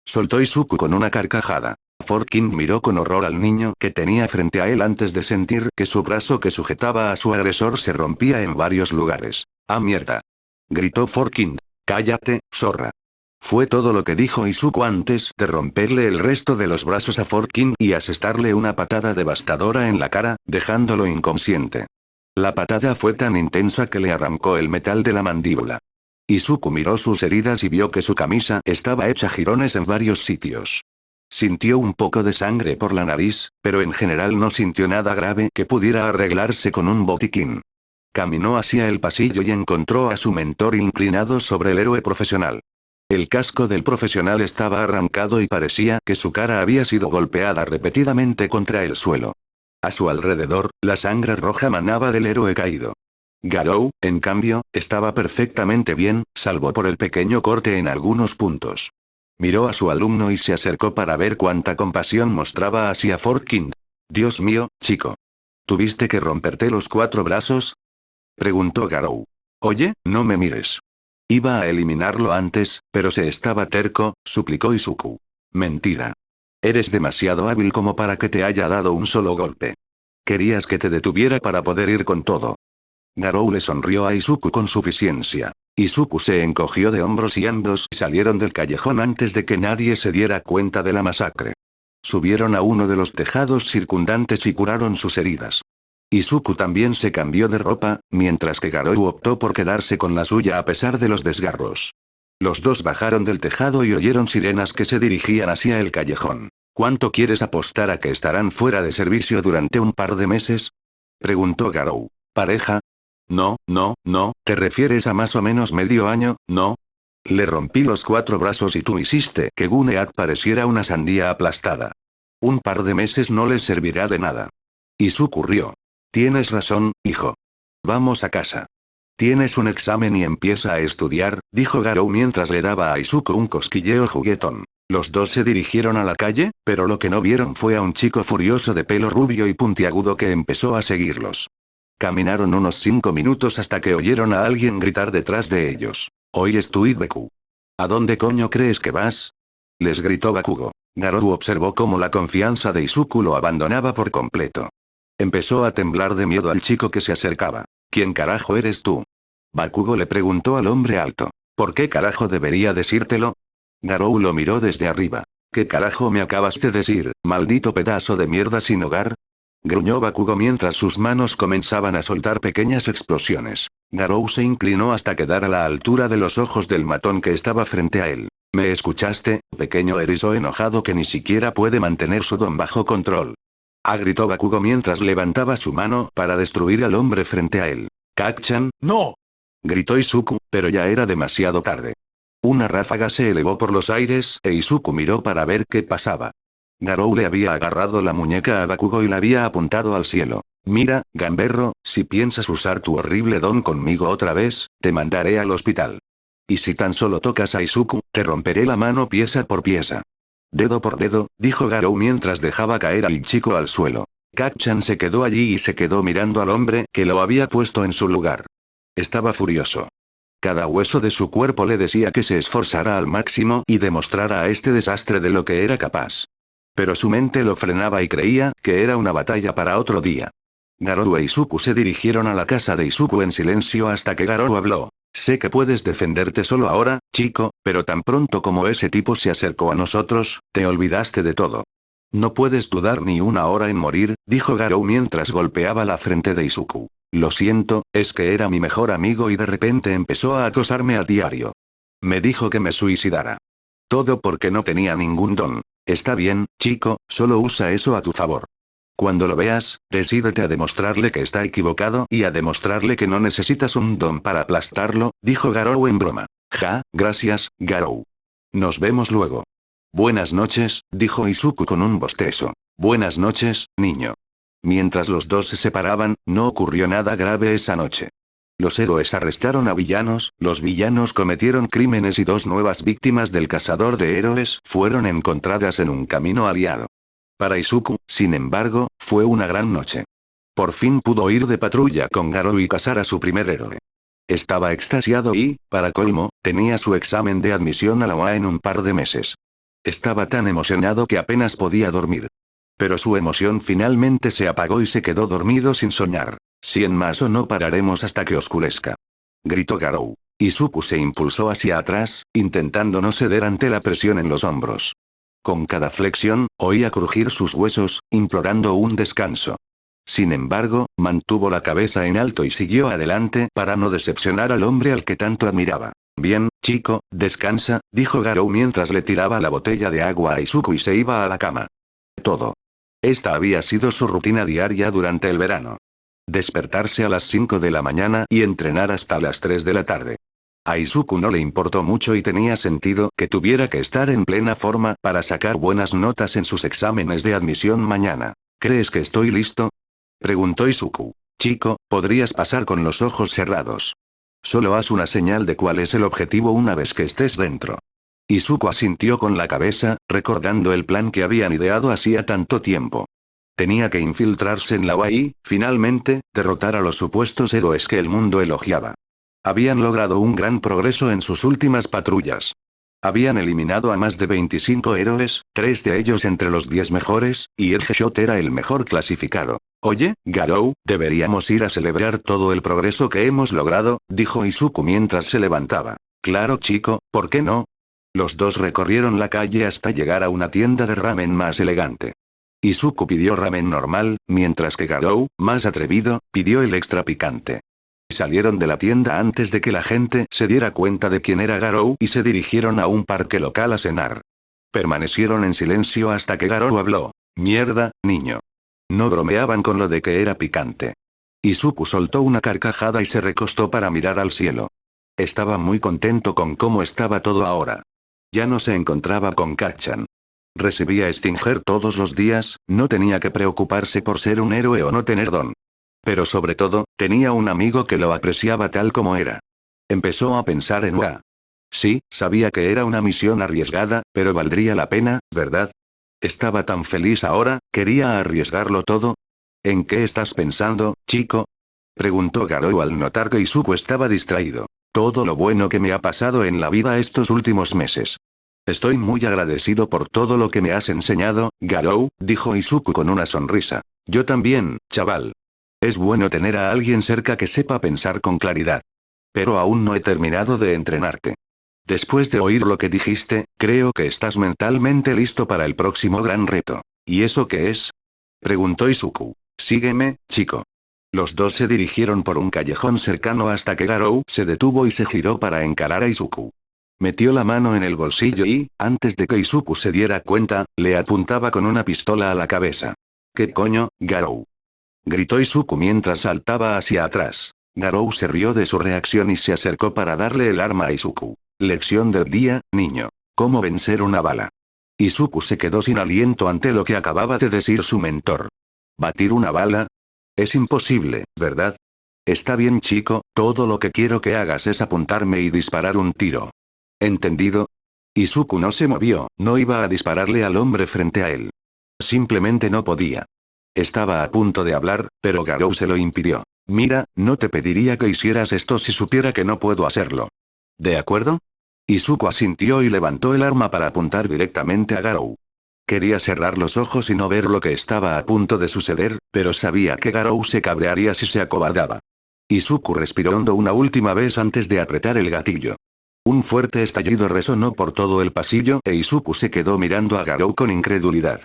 Soltó Izuku con una carcajada. Forkind miró con horror al niño que tenía frente a él antes de sentir que su brazo que sujetaba a su agresor se rompía en varios lugares. ¡Ah, mierda! Gritó Forkind. Cállate, zorra. Fue todo lo que dijo Izuku antes de romperle el resto de los brazos a Forkind y asestarle una patada devastadora en la cara, dejándolo inconsciente. La patada fue tan intensa que le arrancó el metal de la mandíbula. Izuku miró sus heridas y vio que su camisa estaba hecha jirones en varios sitios. Sintió un poco de sangre por la nariz, pero en general no sintió nada grave que pudiera arreglarse con un botiquín. Caminó hacia el pasillo y encontró a su mentor inclinado sobre el héroe profesional. El casco del profesional estaba arrancado y parecía que su cara había sido golpeada repetidamente contra el suelo. A su alrededor, la sangre roja manaba del héroe caído. Garou, en cambio, estaba perfectamente bien, salvo por el pequeño corte en algunos puntos. Miró a su alumno y se acercó para ver cuánta compasión mostraba hacia Forkind. Dios mío, chico. ¿Tuviste que romperte los 4 brazos? Preguntó Garou. Oye, no me mires. Iba a eliminarlo antes, pero se estaba terco, suplicó Izuku. Mentira. Eres demasiado hábil como para que te haya dado un solo golpe. Querías que te detuviera para poder ir con todo. Garou le sonrió a Izuku con suficiencia. Izuku se encogió de hombros y ambos salieron del callejón antes de que nadie se diera cuenta de la masacre. Subieron a uno de los tejados circundantes y curaron sus heridas. Izuku también se cambió de ropa, mientras que Garou optó por quedarse con la suya a pesar de los desgarros. Los dos bajaron del tejado y oyeron sirenas que se dirigían hacia el callejón. ¿Cuánto quieres apostar a que estarán fuera de servicio durante un par de meses? Preguntó Garou. ¿Pareja? No, no, no, ¿te refieres a más o menos medio año, no? Le rompí los 4 brazos y tú hiciste que Gunead pareciera una sandía aplastada. Un par de meses no les servirá de nada. Izuku rió. Tienes razón, hijo. Vamos a casa. Tienes un examen y empieza a estudiar, dijo Garou mientras le daba a Izuku un cosquilleo juguetón. Los dos se dirigieron a la calle, pero lo que no vieron fue a un chico furioso de pelo rubio y puntiagudo que empezó a seguirlos. Caminaron unos 5 minutos hasta que oyeron a alguien gritar detrás de ellos. ¿Oyes tú, Ibeku? ¿A dónde coño crees que vas? Les gritó Bakugo. Garou observó cómo la confianza de Izuku lo abandonaba por completo. Empezó a temblar de miedo al chico que se acercaba. ¿Quién carajo eres tú? Bakugo le preguntó al hombre alto. ¿Por qué carajo debería decírtelo? Garou lo miró desde arriba. ¿Qué carajo me acabas de decir, maldito pedazo de mierda sin hogar? Gruñó Bakugo mientras sus manos comenzaban a soltar pequeñas explosiones. Garou se inclinó hasta quedar a la altura de los ojos del matón que estaba frente a él. ¿Me escuchaste, pequeño erizo enojado que ni siquiera puede mantener su don bajo control? Gritó Bakugo mientras levantaba su mano para destruir al hombre frente a él. «Kacchan, no», gritó Izuku, pero ya era demasiado tarde. Una ráfaga se elevó por los aires e Izuku miró para ver qué pasaba. Garou le había agarrado la muñeca a Bakugo y la había apuntado al cielo. «Mira, gamberro, si piensas usar tu horrible don conmigo otra vez, te mandaré al hospital. Y si tan solo tocas a Izuku, te romperé la mano pieza por pieza». «Dedo por dedo», dijo Garou mientras dejaba caer al chico al suelo. Kacchan se quedó allí y se quedó mirando al hombre que lo había puesto en su lugar. Estaba furioso. Cada hueso de su cuerpo le decía que se esforzara al máximo y demostrara a este desastre de lo que era capaz. Pero su mente lo frenaba y creía que era una batalla para otro día. Garou e Izuku se dirigieron a la casa de Izuku en silencio hasta que Garou habló. «Sé que puedes defenderte solo ahora, chico, pero tan pronto como ese tipo se acercó a nosotros, te olvidaste de todo. No puedes dudar ni una hora en morir», dijo Garou mientras golpeaba la frente de Izuku. «Lo siento, es que era mi mejor amigo y de repente empezó a acosarme a diario. Me dijo que me suicidara. Todo porque no tenía ningún don. Está bien, chico, solo usa eso a tu favor. Cuando lo veas, decídete a demostrarle que está equivocado y a demostrarle que no necesitas un don para aplastarlo», dijo Garou en broma. «Ja, gracias, Garou. Nos vemos luego». «Buenas noches», dijo Izuku con un bostezo. «Buenas noches, niño». Mientras los dos se separaban, no ocurrió nada grave esa noche. Los héroes arrestaron a villanos, los villanos cometieron crímenes y 2 nuevas víctimas del cazador de héroes fueron encontradas en un camino aliado. Para Izuku, sin embargo, fue una gran noche. Por fin pudo ir de patrulla con Garou y cazar a su primer héroe. Estaba extasiado y, para colmo, tenía su examen de admisión a la UA en un par de meses. Estaba tan emocionado que apenas podía dormir. Pero su emoción finalmente se apagó y se quedó dormido sin soñar. «100 más o no pararemos hasta que oscurezca», gritó Garou. Izuku se impulsó hacia atrás, intentando no ceder ante la presión en los hombros. Con cada flexión, oía crujir sus huesos, implorando un descanso. Sin embargo, mantuvo la cabeza en alto y siguió adelante para no decepcionar al hombre al que tanto admiraba. «Bien, chico, descansa», dijo Garou mientras le tiraba la botella de agua a Izuku y se iba a la cama. Todo. Esta había sido su rutina diaria durante el verano. Despertarse a las 5 de la mañana y entrenar hasta las 3 de la tarde. A Izuku no le importó mucho y tenía sentido que tuviera que estar en plena forma para sacar buenas notas en sus exámenes de admisión mañana. «¿Crees que estoy listo?», preguntó Izuku. «Chico, podrías pasar con los ojos cerrados. Solo haz una señal de cuál es el objetivo una vez que estés dentro». Izuku asintió con la cabeza, recordando el plan que habían ideado hacía tanto tiempo. Tenía que infiltrarse en la UA y, finalmente, derrotar a los supuestos héroes que el mundo elogiaba. Habían logrado un gran progreso en sus últimas patrullas. Habían eliminado a más de 25 héroes, 3 de ellos entre los 10 mejores, y Earthshot era el mejor clasificado. «Oye, Garou, deberíamos ir a celebrar todo el progreso que hemos logrado», dijo Izuku mientras se levantaba. «Claro, chico, ¿por qué no?». Los dos recorrieron la calle hasta llegar a una tienda de ramen más elegante. Izuku pidió ramen normal, mientras que Garou, más atrevido, pidió el extra picante. Salieron de la tienda antes de que la gente se diera cuenta de quién era Garou y se dirigieron a un parque local a cenar. Permanecieron en silencio hasta que Garou habló. «Mierda, niño. No bromeaban con lo de que era picante». Izuku soltó una carcajada y se recostó para mirar al cielo. Estaba muy contento con cómo estaba todo ahora. Ya no se encontraba con Kacchan. Recibía Stinger todos los días, no tenía que preocuparse por ser un héroe o no tener don. Pero sobre todo, tenía un amigo que lo apreciaba tal como era. Empezó a pensar en UA. Sí, sabía que era una misión arriesgada, pero valdría la pena, ¿verdad? Estaba tan feliz ahora, ¿quería arriesgarlo todo? ¿En qué estás pensando, chico?, preguntó Garou al notar que Izuku estaba distraído. «Todo lo bueno que me ha pasado en la vida estos últimos meses. Estoy muy agradecido por todo lo que me has enseñado, Garou», dijo Izuku con una sonrisa. Yo también, chaval. Es bueno tener a alguien cerca que sepa pensar con claridad. Pero aún no he terminado de entrenarte. Después de oír lo que dijiste, creo que estás mentalmente listo para el próximo gran reto. ¿Y eso qué es? Preguntó Izuku. Sígueme, chico. Los dos se dirigieron por un callejón cercano hasta que Garou se detuvo y se giró para encarar a Izuku. Metió la mano en el bolsillo y, antes de que Izuku se diera cuenta, le apuntaba con una pistola a la cabeza. ¿Qué coño, Garou? Gritó Izuku mientras saltaba hacia atrás. Garou se rió de su reacción y se acercó para darle el arma a Izuku. Lección del día, niño. ¿Cómo vencer una bala? Izuku se quedó sin aliento ante lo que acababa de decir su mentor. ¿Batir una bala? Es imposible, ¿verdad? Está bien, chico, todo lo que quiero que hagas es apuntarme y disparar un tiro. ¿Entendido? Izuku no se movió, no iba a dispararle al hombre frente a él. Simplemente no podía. Estaba a punto de hablar, pero Garou se lo impidió. Mira, no te pediría que hicieras esto si supiera que no puedo hacerlo. ¿De acuerdo? Izuku asintió y levantó el arma para apuntar directamente a Garou. Quería cerrar los ojos y no ver lo que estaba a punto de suceder, pero sabía que Garou se cabrearía si se acobardaba. Izuku respiró hondo una última vez antes de apretar el gatillo. Un fuerte estallido resonó por todo el pasillo e Izuku se quedó mirando a Garou con incredulidad.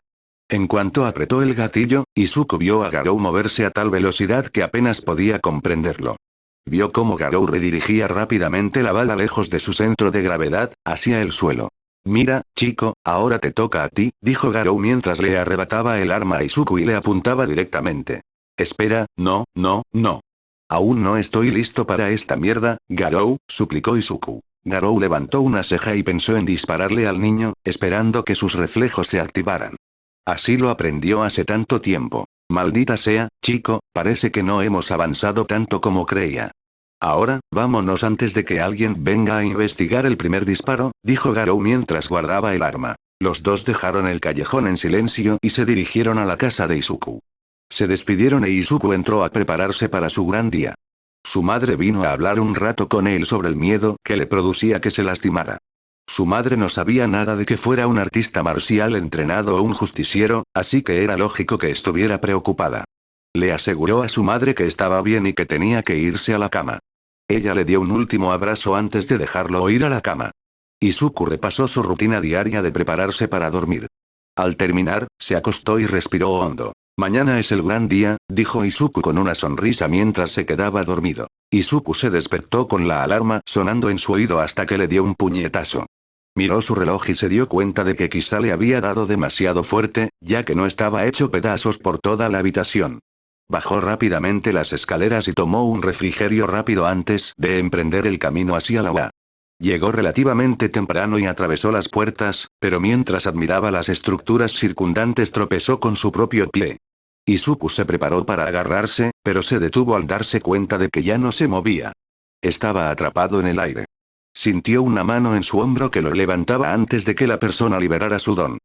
En cuanto apretó el gatillo, Izuku vio a Garou moverse a tal velocidad que apenas podía comprenderlo. Vio cómo Garou redirigía rápidamente la bala lejos de su centro de gravedad, hacia el suelo. Mira, chico, ahora te toca a ti, dijo Garou mientras le arrebataba el arma a Izuku y le apuntaba directamente. Espera, no, no, no. Aún no estoy listo para esta mierda, Garou, suplicó Izuku. Garou levantó una ceja y pensó en dispararle al niño, esperando que sus reflejos se activaran. Así lo aprendió hace tanto tiempo. Maldita sea, chico, parece que no hemos avanzado tanto como creía. Ahora, vámonos antes de que alguien venga a investigar el primer disparo, dijo Garou mientras guardaba el arma. Los dos dejaron el callejón en silencio y se dirigieron a la casa de Izuku. Se despidieron e Izuku entró a prepararse para su gran día. Su madre vino a hablar un rato con él sobre el miedo que le producía que se lastimara. Su madre no sabía nada de que fuera un artista marcial entrenado o un justiciero, así que era lógico que estuviera preocupada. Le aseguró a su madre que estaba bien y que tenía que irse a la cama. Ella le dio un último abrazo antes de dejarlo ir a la cama. Izuku repasó su rutina diaria de prepararse para dormir. Al terminar, se acostó y respiró hondo. Mañana es el gran día, dijo Izuku con una sonrisa mientras se quedaba dormido. Izuku se despertó con la alarma sonando en su oído hasta que le dio un puñetazo. Miró su reloj y se dio cuenta de que quizá le había dado demasiado fuerte, ya que no estaba hecho pedazos por toda la habitación. Bajó rápidamente las escaleras y tomó un refrigerio rápido antes de emprender el camino hacia la UA. Llegó relativamente temprano y atravesó las puertas, pero mientras admiraba las estructuras circundantes tropezó con su propio pie. Izuku se preparó para agarrarse, pero se detuvo al darse cuenta de que ya no se movía. Estaba atrapado en el aire. Sintió una mano en su hombro que lo levantaba antes de que la persona liberara su don.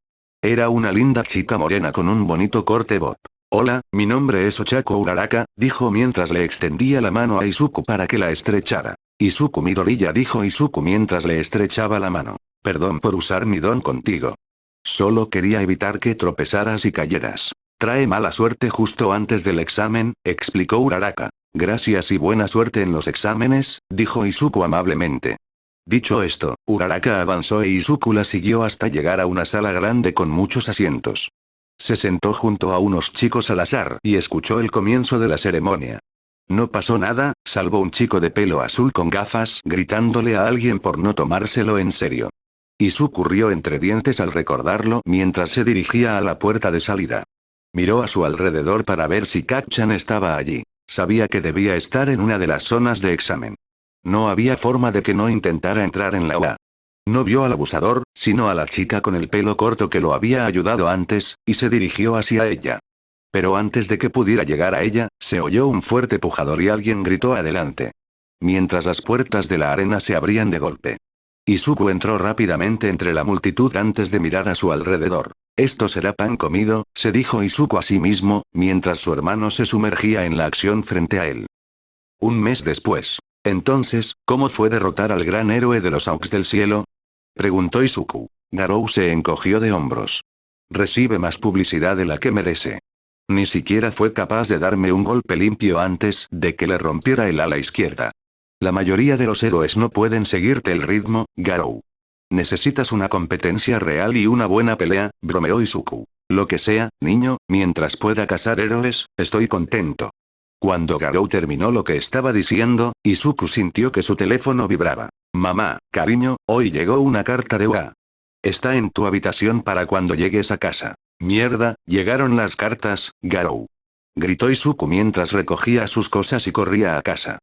Era una linda chica morena con un bonito corte bob. Hola, mi nombre es Ochako Uraraka, dijo mientras le extendía la mano a Izuku para que la estrechara. Izuku Midoriya, dijo Izuku mientras le estrechaba la mano. Perdón por usar mi don contigo. Solo quería evitar que tropezaras y cayeras. Trae mala suerte justo antes del examen, explicó Uraraka. Gracias y buena suerte en los exámenes, dijo Izuku amablemente. Dicho esto, Uraraka avanzó e Izuku la siguió hasta llegar a una sala grande con muchos asientos. Se sentó junto a unos chicos al azar y escuchó el comienzo de la ceremonia. No pasó nada, salvo un chico de pelo azul con gafas gritándole a alguien por no tomárselo en serio. Izuku rió entre dientes al recordarlo mientras se dirigía a la puerta de salida. Miró a su alrededor para ver si Kacchan estaba allí. Sabía que debía estar en una de las zonas de examen. No había forma de que no intentara entrar en la UA. No vio al abusador, sino a la chica con el pelo corto que lo había ayudado antes, y se dirigió hacia ella. Pero antes de que pudiera llegar a ella, se oyó un fuerte pujador y alguien gritó adelante. Mientras las puertas de la arena se abrían de golpe. Izuku entró rápidamente entre la multitud antes de mirar a su alrededor. Esto será pan comido, se dijo Izuku a sí mismo, mientras su hermano se sumergía en la acción frente a él. Un mes después. Entonces, ¿cómo fue derrotar al gran héroe de los Hawks del cielo? Preguntó Izuku. Garou se encogió de hombros. Recibe más publicidad de la que merece. Ni siquiera fue capaz de darme un golpe limpio antes de que le rompiera el ala izquierda. La mayoría de los héroes no pueden seguirte el ritmo, Garou. Necesitas una competencia real y una buena pelea, bromeó Izuku. Lo que sea, niño, mientras pueda cazar héroes, estoy contento. Cuando Garou terminó lo que estaba diciendo, Izuku sintió que su teléfono vibraba. Mamá, cariño, hoy llegó una carta de UA. Está en tu habitación para cuando llegues a casa. Mierda, llegaron las cartas, Garou. Gritó Izuku mientras recogía sus cosas y corría a casa.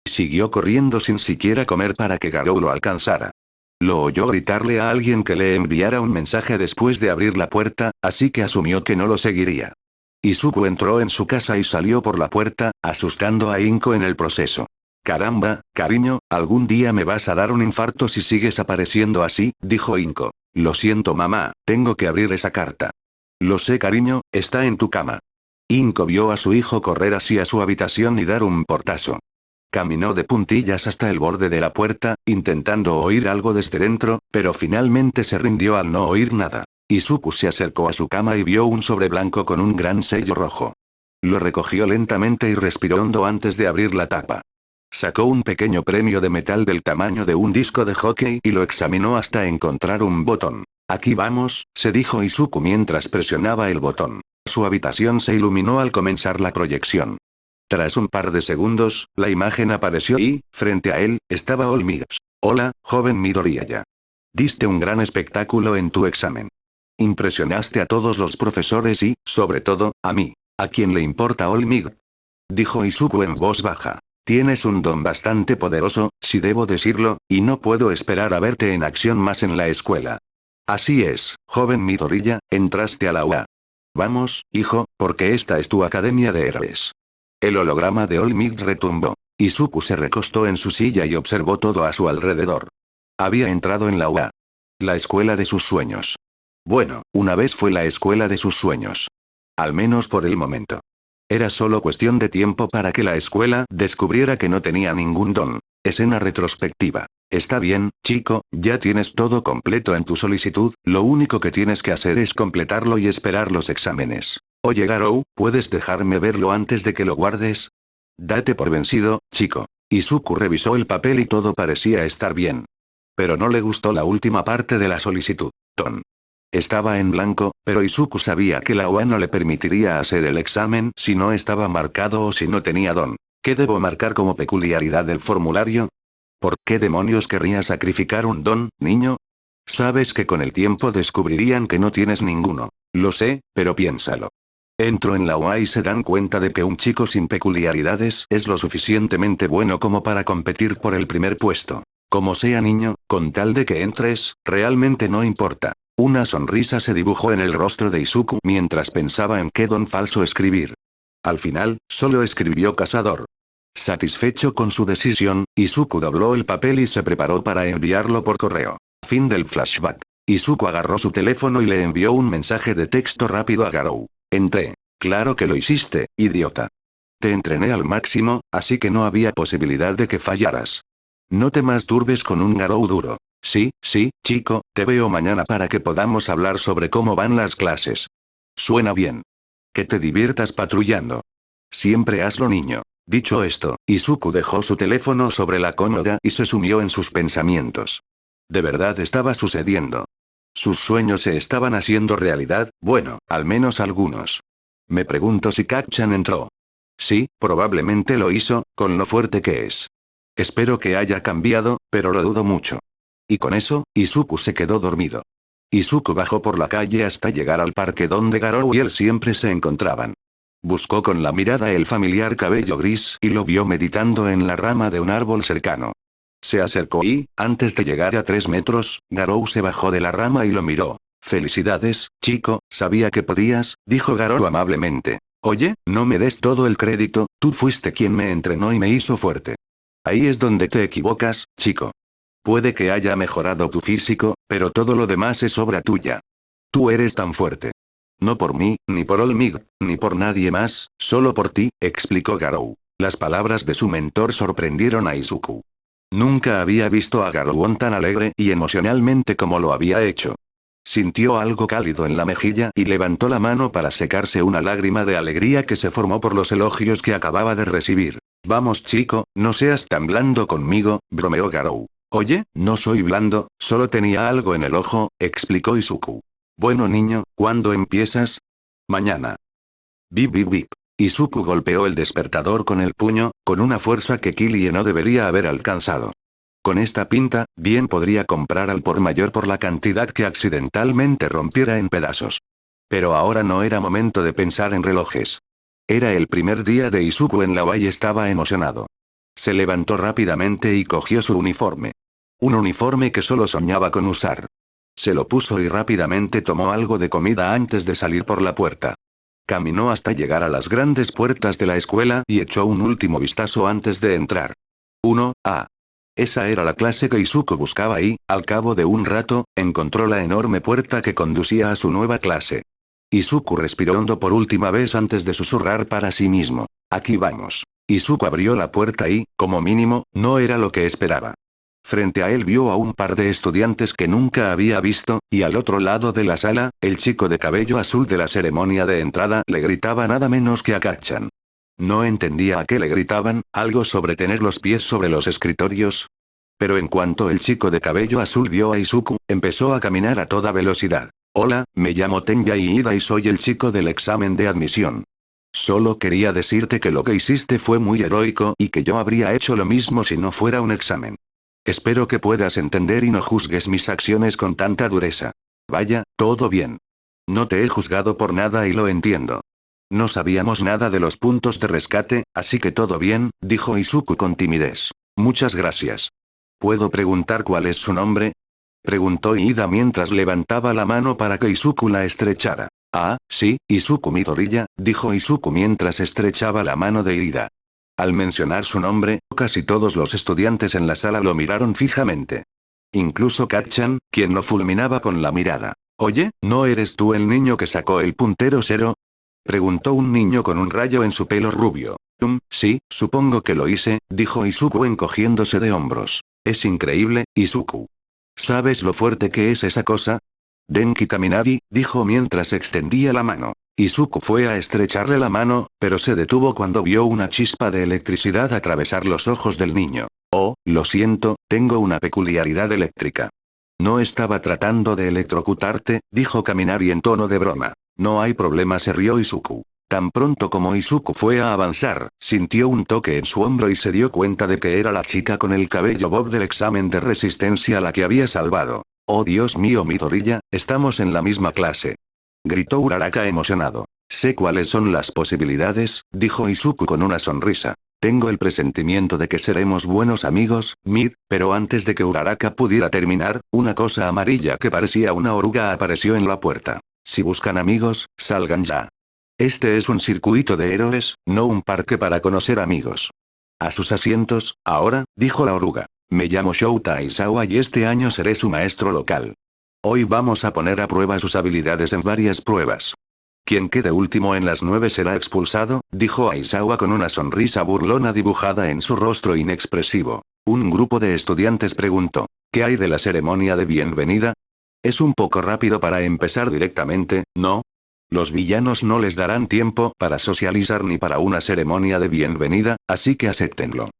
Siguió corriendo sin siquiera comer para que Garou lo alcanzara. Lo oyó gritarle a alguien que le enviara un mensaje después de abrir la puerta, así que asumió que no lo seguiría. Izuku entró en su casa y salió por la puerta, asustando a Inko en el proceso. Caramba, cariño, algún día me vas a dar un infarto si sigues apareciendo así, dijo Inko. Lo siento mamá, tengo que abrir esa carta. Lo sé cariño, está en tu cama. Inko vio a su hijo correr hacia su habitación y dar un portazo. Caminó de puntillas hasta el borde de la puerta, intentando oír algo desde dentro, pero finalmente se rindió al no oír nada. Izuku se acercó a su cama y vio un sobre blanco con un gran sello rojo. Lo recogió lentamente y respiró hondo antes de abrir la tapa. Sacó un pequeño premio de metal del tamaño de un disco de hockey y lo examinó hasta encontrar un botón. Aquí vamos, se dijo Izuku mientras presionaba el botón. Su habitación se iluminó al comenzar la proyección. Tras un par de segundos, la imagen apareció y, frente a él, estaba All Might. Hola, joven Midoriya. Diste un gran espectáculo en tu examen. Impresionaste a todos los profesores y, sobre todo, a mí. ¿A quién le importa All Might? Dijo Izuku en voz baja. Tienes un don bastante poderoso, si debo decirlo, y no puedo esperar a verte en acción más en la escuela. Así es, joven Midoriya, entraste a la UA. Vamos, hijo, porque esta es tu academia de héroes. El holograma de All Might retumbó. Izuku se recostó en su silla y observó todo a su alrededor. Había entrado en la UA. La escuela de sus sueños. Bueno, una vez fue la escuela de sus sueños. Al menos por el momento. Era solo cuestión de tiempo para que la escuela descubriera que no tenía ningún don. Escena retrospectiva. Está bien, chico, ya tienes todo completo en tu solicitud, lo único que tienes que hacer es completarlo y esperar los exámenes. Oye Garou, ¿puedes dejarme verlo antes de que lo guardes? Date por vencido, chico. Izuku revisó el papel y todo parecía estar bien. Pero no le gustó la última parte de la solicitud. Don. Estaba en blanco, pero Izuku sabía que la UA no le permitiría hacer el examen si no estaba marcado o si no tenía don. ¿Qué debo marcar como peculiaridad del formulario? ¿Por qué demonios querría sacrificar un don, niño? Sabes que con el tiempo descubrirían que no tienes ninguno. Lo sé, pero piénsalo. Entro en la UA y se dan cuenta de que un chico sin peculiaridades es lo suficientemente bueno como para competir por el primer puesto. Como sea niño, con tal de que entres, realmente no importa. Una sonrisa se dibujó en el rostro de Izuku mientras pensaba en qué don falso escribir. Al final, solo escribió cazador. Satisfecho con su decisión, Izuku dobló el papel y se preparó para enviarlo por correo. Fin del flashback. Izuku agarró su teléfono y le envió un mensaje de texto rápido a Garou. Entré. Claro que lo hiciste, idiota. Te entrené al máximo, así que no había posibilidad de que fallaras. No te masturbes con un Garou duro. Sí, chico, te veo mañana para que podamos hablar sobre cómo van las clases. Suena bien. Que te diviertas patrullando. Siempre hazlo niño. Dicho esto, Izuku dejó su teléfono sobre la cómoda y se sumió en sus pensamientos. De verdad estaba sucediendo. Sus sueños se estaban haciendo realidad, bueno, al menos algunos. Me pregunto si Kacchan entró. Sí, probablemente lo hizo, con lo fuerte que es. Espero que haya cambiado, pero lo dudo mucho. Y con eso, Izuku se quedó dormido. Izuku bajó por la calle hasta llegar al parque donde Garou y él siempre se encontraban. Buscó con la mirada el familiar cabello gris y lo vio meditando en la rama de un árbol cercano. Se acercó y, antes de llegar a 3 metros, Garou se bajó de la rama y lo miró. Felicidades, chico, sabía que podías, dijo Garou amablemente. Oye, no me des todo el crédito, tú fuiste quien me entrenó y me hizo fuerte. Ahí es donde te equivocas, chico. Puede que haya mejorado tu físico, pero todo lo demás es obra tuya. Tú eres tan fuerte. No por mí, ni por All Might, ni por nadie más, solo por ti, explicó Garou. Las palabras de su mentor sorprendieron a Izuku. Nunca había visto a Garou tan alegre y emocionalmente como lo había hecho. Sintió algo cálido en la mejilla y levantó la mano para secarse una lágrima de alegría que se formó por los elogios que acababa de recibir. Vamos chico, no seas tan blando conmigo, bromeó Garou. Oye, no soy blando, solo tenía algo en el ojo, explicó Izuku. Bueno niño, ¿cuándo empiezas? Mañana. Bip bip bip. Izuku golpeó el despertador con el puño, con una fuerza que Kilie no debería haber alcanzado. Con esta pinta, bien podría comprar al por mayor por la cantidad que accidentalmente rompiera en pedazos. Pero ahora no era momento de pensar en relojes. Era el primer día de Izuku en la UA y estaba emocionado. Se levantó rápidamente y cogió su uniforme. Un uniforme que solo soñaba con usar. Se lo puso y rápidamente tomó algo de comida antes de salir por la puerta. Caminó hasta llegar a las grandes puertas de la escuela y echó un último vistazo antes de entrar. 1A. Esa era la clase que Izuku buscaba y, al cabo de un rato, encontró la enorme puerta que conducía a su nueva clase. Izuku respiró hondo por última vez antes de susurrar para sí mismo. Aquí vamos. Izuku abrió la puerta y, como mínimo, no era lo que esperaba. Frente a él vio a un par de estudiantes que nunca había visto, y al otro lado de la sala, el chico de cabello azul de la ceremonia de entrada le gritaba nada menos que a Kacchan. No entendía a qué le gritaban, algo sobre tener los pies sobre los escritorios. Pero en cuanto el chico de cabello azul vio a Izuku, empezó a caminar a toda velocidad. Hola, me llamo Tenya Iida y soy el chico del examen de admisión. Solo quería decirte que lo que hiciste fue muy heroico y que yo habría hecho lo mismo si no fuera un examen. Espero que puedas entender y no juzgues mis acciones con tanta dureza. Vaya, todo bien. No te he juzgado por nada y lo entiendo. No sabíamos nada de los puntos de rescate, así que todo bien, dijo Izuku con timidez. Muchas gracias. ¿Puedo preguntar cuál es su nombre? Preguntó Iida mientras levantaba la mano para que Izuku la estrechara. Ah, sí, Izuku Midoriya, dijo Izuku mientras estrechaba la mano de Iida. Al mencionar su nombre, casi todos los estudiantes en la sala lo miraron fijamente. Incluso Kacchan, quien lo fulminaba con la mirada. Oye, ¿no eres tú el niño que sacó el puntero 0? Preguntó un niño con un rayo en su pelo rubio. Sí, supongo que lo hice, dijo Izuku encogiéndose de hombros. Es increíble, Izuku. ¿Sabes lo fuerte que es esa cosa? Denki Kaminari, dijo mientras extendía la mano. Izuku fue a estrecharle la mano, pero se detuvo cuando vio una chispa de electricidad atravesar los ojos del niño. Oh, lo siento, tengo una peculiaridad eléctrica. No estaba tratando de electrocutarte, dijo Kaminari en tono de broma. No hay problema, se rió Izuku. Tan pronto como Izuku fue a avanzar, sintió un toque en su hombro y se dio cuenta de que era la chica con el cabello bob del examen de resistencia a la que había salvado. Oh Dios mío Midoriya, estamos en la misma clase. Gritó Uraraka emocionado. Sé cuáles son las posibilidades, dijo Izuku con una sonrisa. Tengo el presentimiento de que seremos buenos amigos, Mid, pero antes de que Uraraka pudiera terminar, una cosa amarilla que parecía una oruga apareció en la puerta. Si buscan amigos, salgan ya. Este es un circuito de héroes, no un parque para conocer amigos. A sus asientos, ahora, dijo la oruga. Me llamo Shouta Aizawa y este año seré su maestro local. Hoy vamos a poner a prueba sus habilidades en varias pruebas. Quien quede último en las 9 será expulsado, dijo Aizawa con una sonrisa burlona dibujada en su rostro inexpresivo. Un grupo de estudiantes preguntó, ¿qué hay de la ceremonia de bienvenida? Es un poco rápido para empezar directamente, ¿no? Los villanos no les darán tiempo para socializar ni para una ceremonia de bienvenida, así que acéptenlo.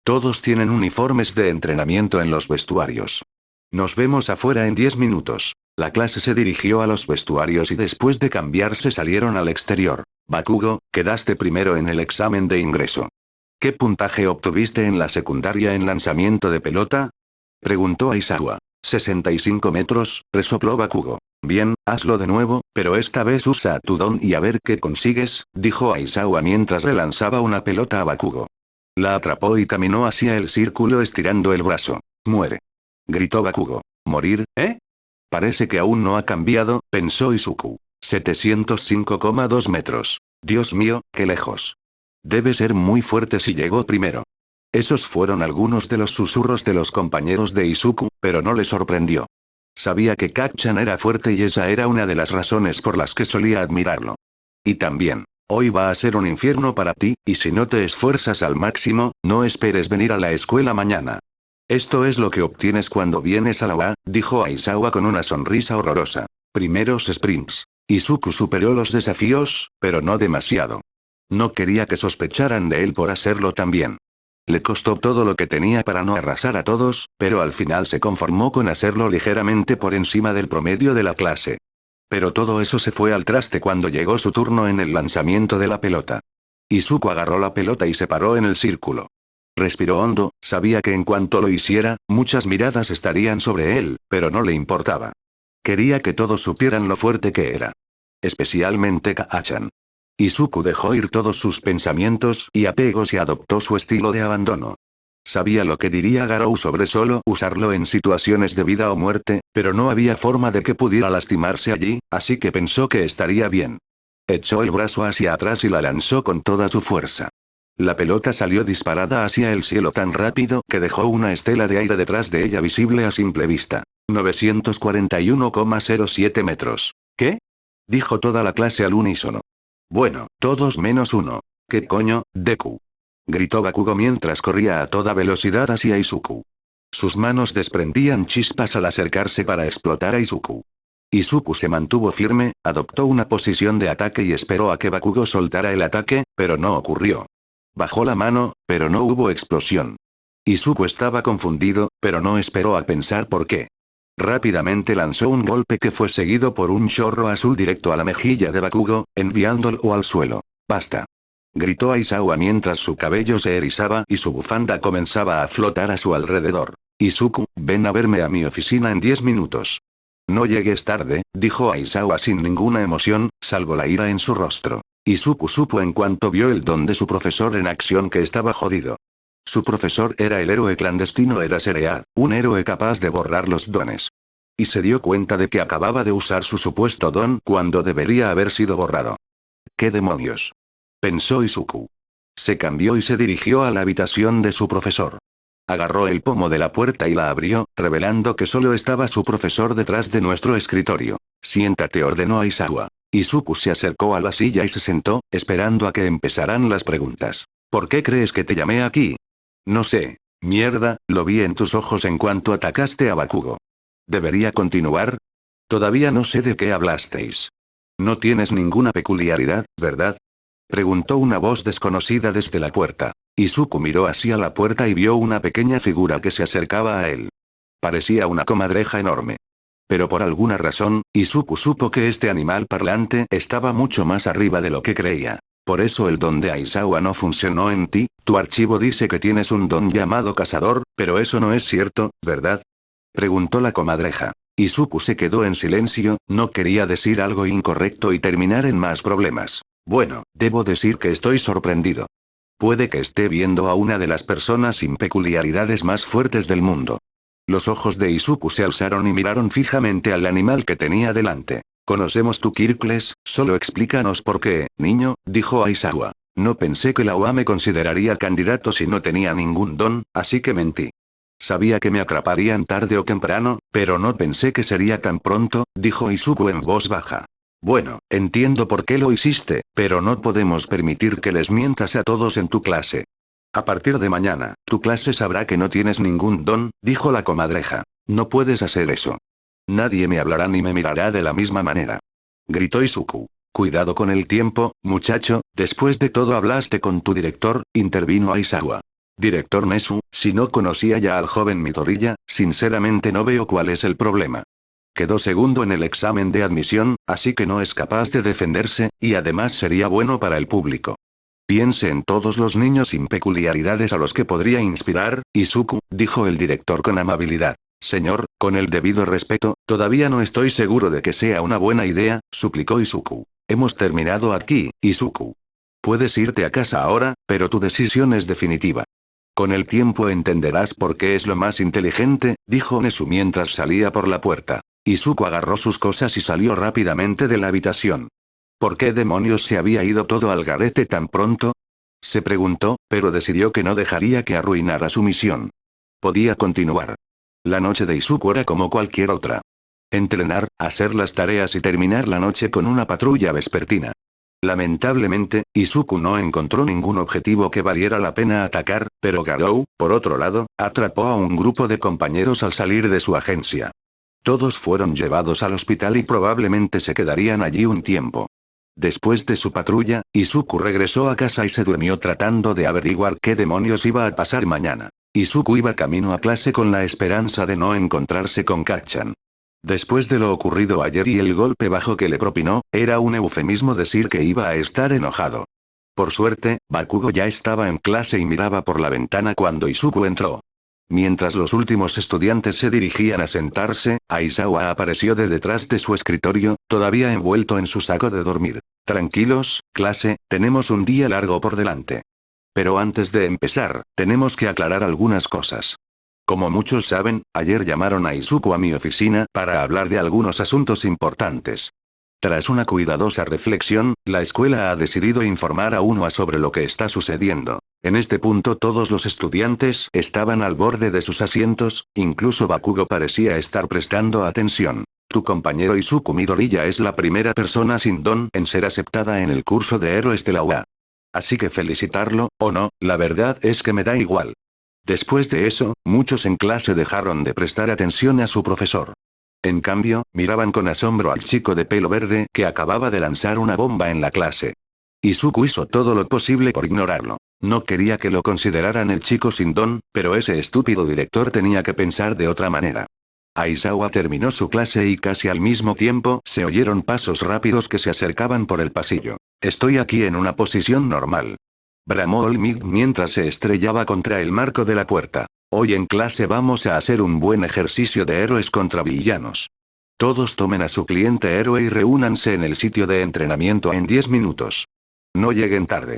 Todos tienen uniformes de entrenamiento en los vestuarios. Nos vemos afuera en 10 minutos. La clase se dirigió a los vestuarios y después de cambiarse salieron al exterior. Bakugo, quedaste primero en el examen de ingreso. ¿Qué puntaje obtuviste en la secundaria en lanzamiento de pelota? Preguntó Aizawa. 65 metros, resopló Bakugo. Bien, hazlo de nuevo, pero esta vez usa tu don y a ver qué consigues, dijo Aizawa mientras le lanzaba una pelota a Bakugo. La atrapó y caminó hacia el círculo estirando el brazo. Muere. Gritó Bakugo. ¿Morir, eh? Parece que aún no ha cambiado, pensó Izuku. 705,2 metros. Dios mío, qué lejos. Debe ser muy fuerte si llegó primero. Esos fueron algunos de los susurros de los compañeros de Izuku, pero no le sorprendió. Sabía que Kacchan era fuerte y esa era una de las razones por las que solía admirarlo. Y también, hoy va a ser un infierno para ti, y si no te esfuerzas al máximo, no esperes venir a la escuela mañana. Esto es lo que obtienes cuando vienes a la UA, dijo Aizawa con una sonrisa horrorosa. Primeros sprints. Izuku superó los desafíos, pero no demasiado. No quería que sospecharan de él por hacerlo también. Le costó todo lo que tenía para no arrasar a todos, pero al final se conformó con hacerlo ligeramente por encima del promedio de la clase. Pero todo eso se fue al traste cuando llegó su turno en el lanzamiento de la pelota. Izuku agarró la pelota y se paró en el círculo. Respiró hondo, sabía que en cuanto lo hiciera, muchas miradas estarían sobre él, pero no le importaba. Quería que todos supieran lo fuerte que era. Especialmente Kaachan. Izuku dejó ir todos sus pensamientos y apegos y adoptó su estilo de abandono. Sabía lo que diría Garou sobre solo usarlo en situaciones de vida o muerte, pero no había forma de que pudiera lastimarse allí, así que pensó que estaría bien. Echó el brazo hacia atrás y la lanzó con toda su fuerza. La pelota salió disparada hacia el cielo tan rápido que dejó una estela de aire detrás de ella visible a simple vista. 941,07 metros. ¿Qué? Dijo toda la clase al unísono. Bueno, todos menos uno. ¿Qué coño, Deku? Gritó Bakugo mientras corría a toda velocidad hacia Izuku. Sus manos desprendían chispas al acercarse para explotar a Izuku. Izuku se mantuvo firme, adoptó una posición de ataque y esperó a que Bakugo soltara el ataque, pero no ocurrió. Bajó la mano, pero no hubo explosión. Izuku estaba confundido, pero no esperó a pensar por qué. Rápidamente lanzó un golpe que fue seguido por un chorro azul directo a la mejilla de Bakugo, enviándolo al suelo. ¡Basta! Gritó Aizawa mientras su cabello se erizaba y su bufanda comenzaba a flotar a su alrededor. Izuku, ven a verme a mi oficina en 10 minutos. No llegues tarde, dijo Aizawa sin ninguna emoción, salvo la ira en su rostro. Izuku supo en cuanto vio el don de su profesor en acción que estaba jodido. Su profesor era el héroe clandestino Eraserhead, un héroe capaz de borrar los dones. Y se dio cuenta de que acababa de usar su supuesto don cuando debería haber sido borrado. ¿Qué demonios? Pensó Izuku. Se cambió y se dirigió a la habitación de su profesor. Agarró el pomo de la puerta y la abrió, revelando que solo estaba su profesor detrás de nuestro escritorio. Siéntate, ordenó Aizawa. Izuku se acercó a la silla y se sentó, esperando a que empezaran las preguntas. ¿Por qué crees que te llamé aquí? No sé. Mierda, lo vi en tus ojos en cuanto atacaste a Bakugo. ¿Debería continuar? Todavía no sé de qué hablasteis. No tienes ninguna peculiaridad, ¿verdad? Preguntó una voz desconocida desde la puerta. Izuku miró hacia la puerta y vio una pequeña figura que se acercaba a él. Parecía una comadreja enorme. Pero por alguna razón, Izuku supo que este animal parlante estaba mucho más arriba de lo que creía. Por eso el don de Aizawa no funcionó en ti. Tu archivo dice que tienes un don llamado cazador, pero eso no es cierto, ¿verdad? Preguntó la comadreja. Izuku se quedó en silencio, no quería decir algo incorrecto y terminar en más problemas. Bueno, debo decir que estoy sorprendido. Puede que esté viendo a una de las personas sin peculiaridades más fuertes del mundo. Los ojos de Izuku se alzaron y miraron fijamente al animal que tenía delante. Conocemos tu Kirkles, solo explícanos por qué, niño, dijo Aizawa. No pensé que la UA me consideraría candidato si no tenía ningún don, así que mentí. Sabía que me atraparían tarde o temprano, pero no pensé que sería tan pronto, dijo Izuku en voz baja. Bueno, entiendo por qué lo hiciste, pero no podemos permitir que les mientas a todos en tu clase. A partir de mañana, tu clase sabrá que no tienes ningún don, dijo la comadreja. No puedes hacer eso. Nadie me hablará ni me mirará de la misma manera. Gritó Izuku. Cuidado con el tiempo, muchacho, después de todo hablaste con tu director, intervino Aizawa. Director Nezu, si no conocía ya al joven Midoriya, sinceramente no veo cuál es el problema. Quedó segundo en el examen de admisión, así que no es capaz de defenderse, y además sería bueno para el público. Piense en todos los niños sin peculiaridades a los que podría inspirar, Izuku, dijo el director con amabilidad. Señor, con el debido respeto, todavía no estoy seguro de que sea una buena idea, suplicó Izuku. Hemos terminado aquí, Izuku. Puedes irte a casa ahora, pero tu decisión es definitiva. Con el tiempo entenderás por qué es lo más inteligente, dijo Nezu mientras salía por la puerta. Izuku agarró sus cosas y salió rápidamente de la habitación. ¿Por qué demonios se había ido todo al garete tan pronto? Se preguntó, pero decidió que no dejaría que arruinara su misión. Podía continuar. La noche de Izuku era como cualquier otra. Entrenar, hacer las tareas y terminar la noche con una patrulla vespertina. Lamentablemente, Izuku no encontró ningún objetivo que valiera la pena atacar, pero Garou, por otro lado, atrapó a un grupo de compañeros al salir de su agencia. Todos fueron llevados al hospital y probablemente se quedarían allí un tiempo. Después de su patrulla, Izuku regresó a casa y se durmió tratando de averiguar qué demonios iba a pasar mañana. Izuku iba camino a clase con la esperanza de no encontrarse con Kacchan. Después de lo ocurrido ayer y el golpe bajo que le propinó, era un eufemismo decir que iba a estar enojado. Por suerte, Bakugo ya estaba en clase y miraba por la ventana cuando Izuku entró. Mientras los últimos estudiantes se dirigían a sentarse, Aizawa apareció de detrás de su escritorio, todavía envuelto en su saco de dormir. Tranquilos, clase, tenemos un día largo por delante. Pero antes de empezar, tenemos que aclarar algunas cosas. Como muchos saben, ayer llamaron a Izuku a mi oficina para hablar de algunos asuntos importantes. Tras una cuidadosa reflexión, la escuela ha decidido informar a UNOA sobre lo que está sucediendo. En este punto todos los estudiantes estaban al borde de sus asientos, incluso Bakugo parecía estar prestando atención. Tu compañero Izuku Midoriya es la primera persona sin don en ser aceptada en el curso de héroes de la UA. Así que felicitarlo, o no, la verdad es que me da igual. Después de eso, muchos en clase dejaron de prestar atención a su profesor. En cambio, miraban con asombro al chico de pelo verde que acababa de lanzar una bomba en la clase. Izuku hizo todo lo posible por ignorarlo. No quería que lo consideraran el chico sin don, pero ese estúpido director tenía que pensar de otra manera. Aizawa terminó su clase y casi al mismo tiempo se oyeron pasos rápidos que se acercaban por el pasillo. Estoy aquí en una posición normal. Bramó Olmig mientras se estrellaba contra el marco de la puerta. Hoy en clase vamos a hacer un buen ejercicio de héroes contra villanos. Todos tomen a su cliente héroe y reúnanse en el sitio de entrenamiento en 10 minutos. No lleguen tarde.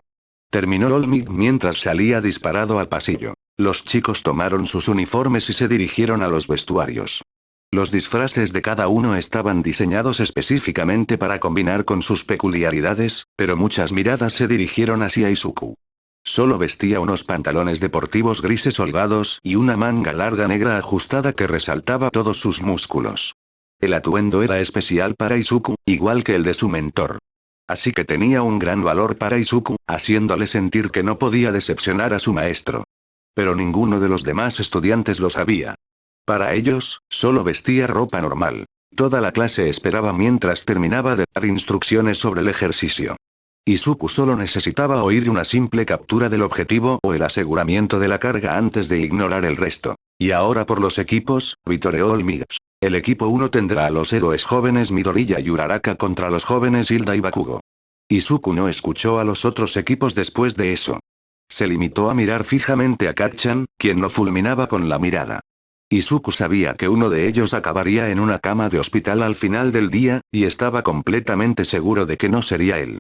Terminó Olmig mientras salía disparado al pasillo. Los chicos tomaron sus uniformes y se dirigieron a los vestuarios. Los disfraces de cada uno estaban diseñados específicamente para combinar con sus peculiaridades, pero muchas miradas se dirigieron hacia Izuku. Solo vestía unos pantalones deportivos grises holgados y una manga larga negra ajustada que resaltaba todos sus músculos. El atuendo era especial para Izuku, igual que el de su mentor. Así que tenía un gran valor para Izuku, haciéndole sentir que no podía decepcionar a su maestro. Pero ninguno de los demás estudiantes lo sabía. Para ellos, solo vestía ropa normal. Toda la clase esperaba mientras terminaba de dar instrucciones sobre el ejercicio. Izuku solo necesitaba oír una simple captura del objetivo o el aseguramiento de la carga antes de ignorar el resto. Y ahora por los equipos, vitoreó Olmig. El equipo 1 tendrá a los héroes jóvenes Midoriya y Uraraka contra los jóvenes Hilda y Bakugo. Izuku no escuchó a los otros equipos después de eso. Se limitó a mirar fijamente a Kacchan, quien lo fulminaba con la mirada. Izuku sabía que uno de ellos acabaría en una cama de hospital al final del día, y estaba completamente seguro de que no sería él.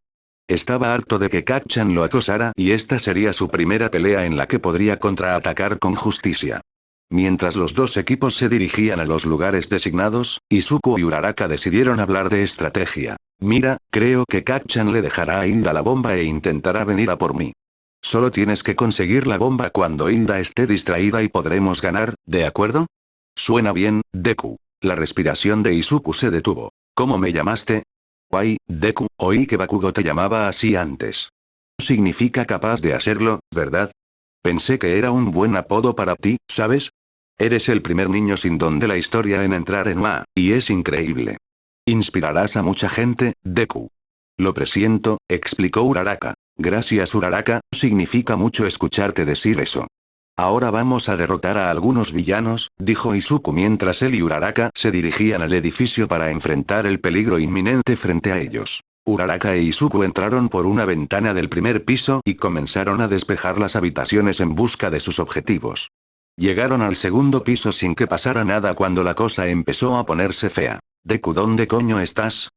Estaba harto de que Kacchan lo acosara y esta sería su primera pelea en la que podría contraatacar con justicia. Mientras los dos equipos se dirigían a los lugares designados, Izuku y Uraraka decidieron hablar de estrategia. Mira, creo que Kacchan le dejará a Hilda la bomba e intentará venir a por mí. Solo tienes que conseguir la bomba cuando Hilda esté distraída y podremos ganar, ¿de acuerdo? Suena bien, Deku. La respiración de Izuku se detuvo. ¿Cómo me llamaste? Guay, Deku, oí que Bakugo te llamaba así antes. Significa capaz de hacerlo, ¿verdad? Pensé que era un buen apodo para ti, ¿sabes? Eres el primer niño sin don de la historia en entrar en UA, y es increíble. Inspirarás a mucha gente, Deku. Lo presiento, explicó Uraraka. Gracias Uraraka, significa mucho escucharte decir eso. Ahora vamos a derrotar a algunos villanos, dijo Izuku mientras él y Uraraka se dirigían al edificio para enfrentar el peligro inminente frente a ellos. Uraraka e Izuku entraron por una ventana del primer piso y comenzaron a despejar las habitaciones en busca de sus objetivos. Llegaron al segundo piso sin que pasara nada cuando la cosa empezó a ponerse fea. Deku, ¿dónde coño estás?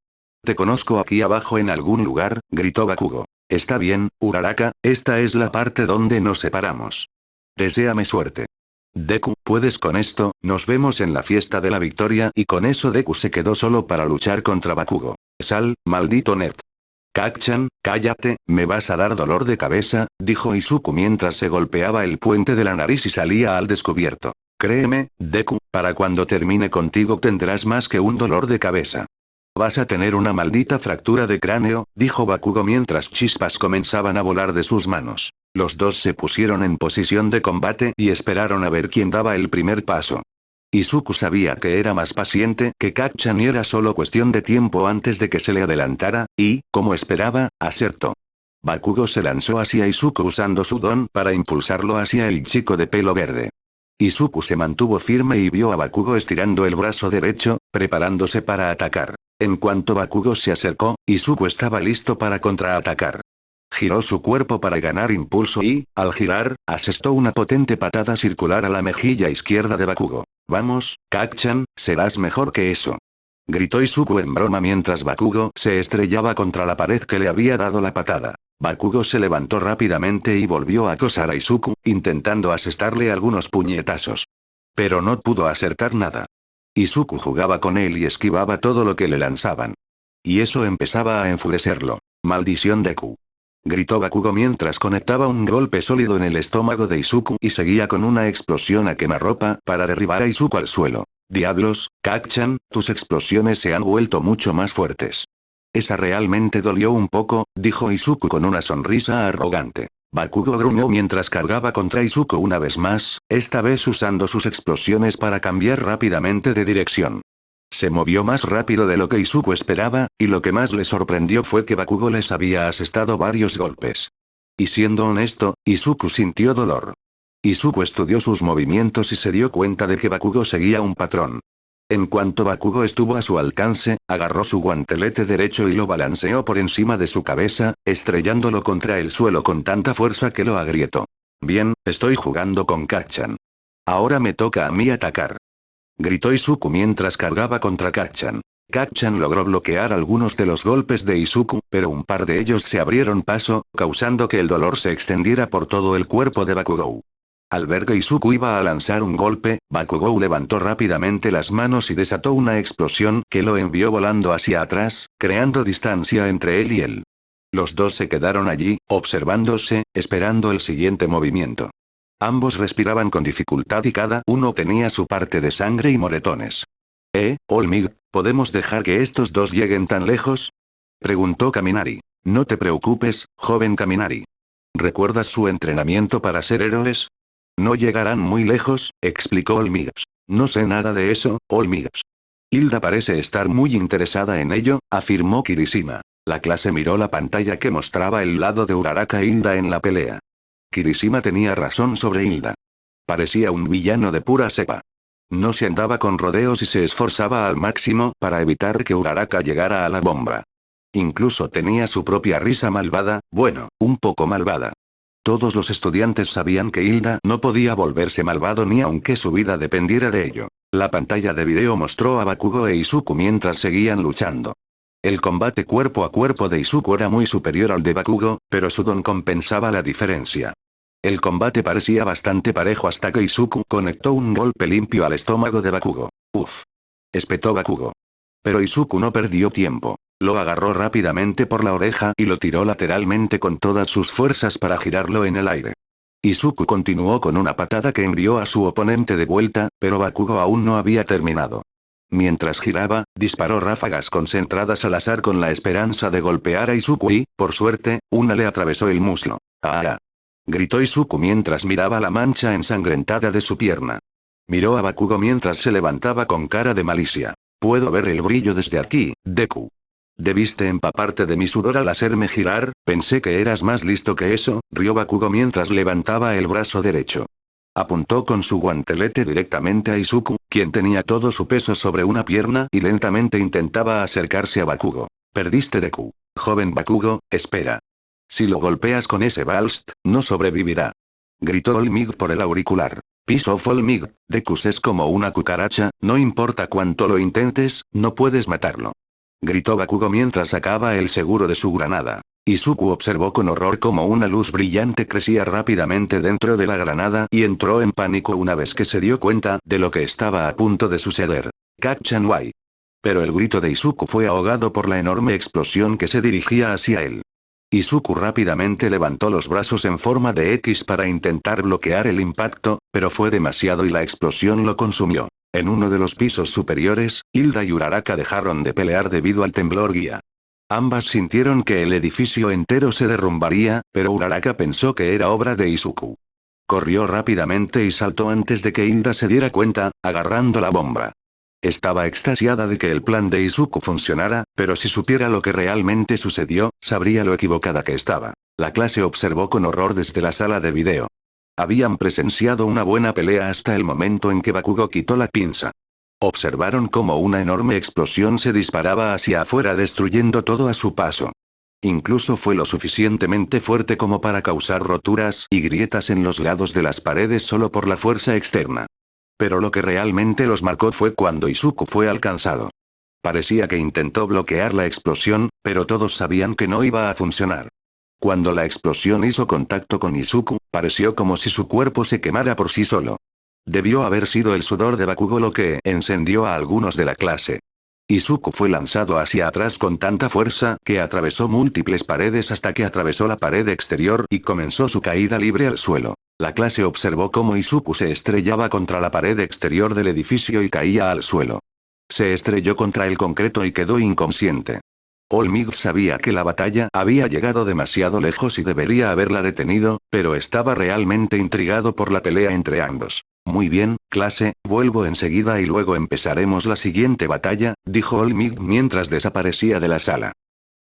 Te conozco aquí abajo en algún lugar, gritó Bakugo. Está bien, Uraraka, esta es la parte donde nos separamos. Deséame suerte. Deku, puedes con esto, nos vemos en la fiesta de la victoria y con eso Deku se quedó solo para luchar contra Bakugo. Sal, maldito nerd. Kacchan, cállate, me vas a dar dolor de cabeza, dijo Izuku mientras se golpeaba el puente de la nariz y salía al descubierto. Créeme, Deku, para cuando termine contigo tendrás más que un dolor de cabeza. Vas a tener una maldita fractura de cráneo, dijo Bakugo mientras chispas comenzaban a volar de sus manos. Los dos se pusieron en posición de combate y esperaron a ver quién daba el primer paso. Izuku sabía que era más paciente que Kacchan y era solo cuestión de tiempo antes de que se le adelantara, y, como esperaba, acertó. Bakugo se lanzó hacia Izuku usando su don para impulsarlo hacia el chico de pelo verde. Izuku se mantuvo firme y vio a Bakugo estirando el brazo derecho, preparándose para atacar. En cuanto Bakugo se acercó, Izuku estaba listo para contraatacar. Giró su cuerpo para ganar impulso y, al girar, asestó una potente patada circular a la mejilla izquierda de Bakugo. Vamos, Kacchan, serás mejor que eso. Gritó Izuku en broma mientras Bakugo se estrellaba contra la pared que le había dado la patada. Bakugo se levantó rápidamente y volvió a acosar a Izuku, intentando asestarle algunos puñetazos. Pero no pudo acertar nada. Izuku jugaba con él y esquivaba todo lo que le lanzaban. Y eso empezaba a enfurecerlo. Maldición de Ku. Gritó Bakugo mientras conectaba un golpe sólido en el estómago de Izuku y seguía con una explosión a quemarropa para derribar a Izuku al suelo. Diablos, Kacchan, tus explosiones se han vuelto mucho más fuertes. Esa realmente dolió un poco, dijo Izuku con una sonrisa arrogante. Bakugo gruñó mientras cargaba contra Izuku una vez más, esta vez usando sus explosiones para cambiar rápidamente de dirección. Se movió más rápido de lo que Izuku esperaba, y lo que más le sorprendió fue que Bakugo les había asestado varios golpes. Y siendo honesto, Izuku sintió dolor. Izuku estudió sus movimientos y se dio cuenta de que Bakugo seguía un patrón. En cuanto Bakugo estuvo a su alcance, agarró su guantelete derecho y lo balanceó por encima de su cabeza, estrellándolo contra el suelo con tanta fuerza que lo agrietó. Bien, estoy jugando con Kacchan. Ahora me toca a mí atacar. Gritó Izuku mientras cargaba contra Kacchan. Kacchan logró bloquear algunos de los golpes de Izuku, pero un par de ellos se abrieron paso, causando que el dolor se extendiera por todo el cuerpo de Bakugou. Al ver que Izuku iba a lanzar un golpe, Bakugou levantó rápidamente las manos y desató una explosión que lo envió volando hacia atrás, creando distancia entre él y él. Los dos se quedaron allí, observándose, esperando el siguiente movimiento. Ambos respiraban con dificultad y cada uno tenía su parte de sangre y moretones. All Might, ¿podemos dejar que estos dos lleguen tan lejos? Preguntó Kaminari. No te preocupes, joven Kaminari. ¿Recuerdas su entrenamiento para ser héroes? No llegarán muy lejos, explicó All Might. No sé nada de eso, All Might. Hilda parece estar muy interesada en ello, afirmó Kirishima. La clase miró la pantalla que mostraba el lado de Uraraka e Hilda en la pelea. Kirishima tenía razón sobre Hilda. Parecía un villano de pura cepa. No se andaba con rodeos y se esforzaba al máximo para evitar que Uraraka llegara a la bomba. Incluso tenía su propia risa malvada, bueno, un poco malvada. Todos los estudiantes sabían que Hilda no podía volverse malvado ni aunque su vida dependiera de ello. La pantalla de video mostró a Bakugo e Izuku mientras seguían luchando. El combate cuerpo a cuerpo de Izuku era muy superior al de Bakugo, pero su don compensaba la diferencia. El combate parecía bastante parejo hasta que Izuku conectó un golpe limpio al estómago de Bakugo. Uf. Espetó Bakugo. Pero Izuku no perdió tiempo. Lo agarró rápidamente por la oreja y lo tiró lateralmente con todas sus fuerzas para girarlo en el aire. Izuku continuó con una patada que envió a su oponente de vuelta, pero Bakugo aún no había terminado. Mientras giraba, disparó ráfagas concentradas al azar con la esperanza de golpear a Izuku y, por suerte, una le atravesó el muslo. ¡Ah! Gritó Izuku mientras miraba la mancha ensangrentada de su pierna. Miró a Bakugo mientras se levantaba con cara de malicia. Puedo ver el brillo desde aquí, Deku. Debiste empaparte de mi sudor al hacerme girar, pensé que eras más listo que eso, rió Bakugo mientras levantaba el brazo derecho. Apuntó con su guantelete directamente a Izuku, quien tenía todo su peso sobre una pierna y lentamente intentaba acercarse a Bakugo. Perdiste Deku. Joven Bakugo, espera. Si lo golpeas con ese Balst, no sobrevivirá. Gritó All Might por el auricular. Piece of All Might, Deku es como una cucaracha, no importa cuánto lo intentes, no puedes matarlo. Gritó Bakugo mientras sacaba el seguro de su granada. Izuku observó con horror cómo una luz brillante crecía rápidamente dentro de la granada y entró en pánico una vez que se dio cuenta de lo que estaba a punto de suceder. Kacchan Wai. Pero el grito de Izuku fue ahogado por la enorme explosión que se dirigía hacia él. Izuku rápidamente levantó los brazos en forma de X para intentar bloquear el impacto, pero fue demasiado y la explosión lo consumió. En uno de los pisos superiores, Hilda y Uraraka dejaron de pelear debido al temblor guía. Ambas sintieron que el edificio entero se derrumbaría, pero Uraraka pensó que era obra de Izuku. Corrió rápidamente y saltó antes de que Hilda se diera cuenta, agarrando la bomba. Estaba extasiada de que el plan de Izuku funcionara, pero si supiera lo que realmente sucedió, sabría lo equivocada que estaba. La clase observó con horror desde la sala de video. Habían presenciado una buena pelea hasta el momento en que Bakugo quitó la pinza. Observaron cómo una enorme explosión se disparaba hacia afuera destruyendo todo a su paso. Incluso fue lo suficientemente fuerte como para causar roturas y grietas en los lados de las paredes solo por la fuerza externa. Pero lo que realmente los marcó fue cuando Izuku fue alcanzado. Parecía que intentó bloquear la explosión, pero todos sabían que no iba a funcionar. Cuando la explosión hizo contacto con Izuku, pareció como si su cuerpo se quemara por sí solo. Debió haber sido el sudor de Bakugo lo que encendió a algunos de la clase. Izuku fue lanzado hacia atrás con tanta fuerza que atravesó múltiples paredes hasta que atravesó la pared exterior y comenzó su caída libre al suelo. La clase observó cómo Izuku se estrellaba contra la pared exterior del edificio y caía al suelo. Se estrelló contra el concreto y quedó inconsciente. All Might sabía que la batalla había llegado demasiado lejos y debería haberla detenido, pero estaba realmente intrigado por la pelea entre ambos. Muy bien, clase, vuelvo enseguida y luego empezaremos la siguiente batalla, dijo All Might mientras desaparecía de la sala.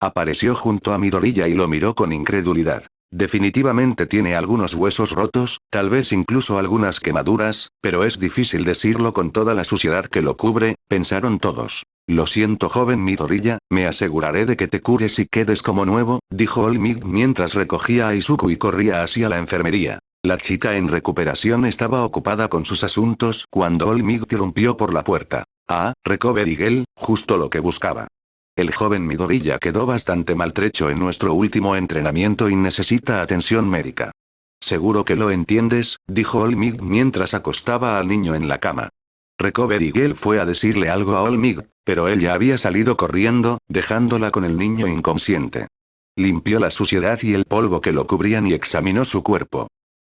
Apareció junto a Midoriya y lo miró con incredulidad. Definitivamente tiene algunos huesos rotos, tal vez incluso algunas quemaduras, pero es difícil decirlo con toda la suciedad que lo cubre, pensaron todos. Lo siento joven Midoriya, me aseguraré de que te cures y quedes como nuevo, dijo All Might mientras recogía a Izuku y corría hacia la enfermería. La chica en recuperación estaba ocupada con sus asuntos cuando All Might irrumpió por la puerta. Ah, Recovery Girl, justo lo que buscaba. El joven Midoriya quedó bastante maltrecho en nuestro último entrenamiento y necesita atención médica. Seguro que lo entiendes, dijo All Might mientras acostaba al niño en la cama. Recovery Girl fue a decirle algo a All Might, pero él ya había salido corriendo, dejándola con el niño inconsciente. Limpió la suciedad y el polvo que lo cubrían y examinó su cuerpo.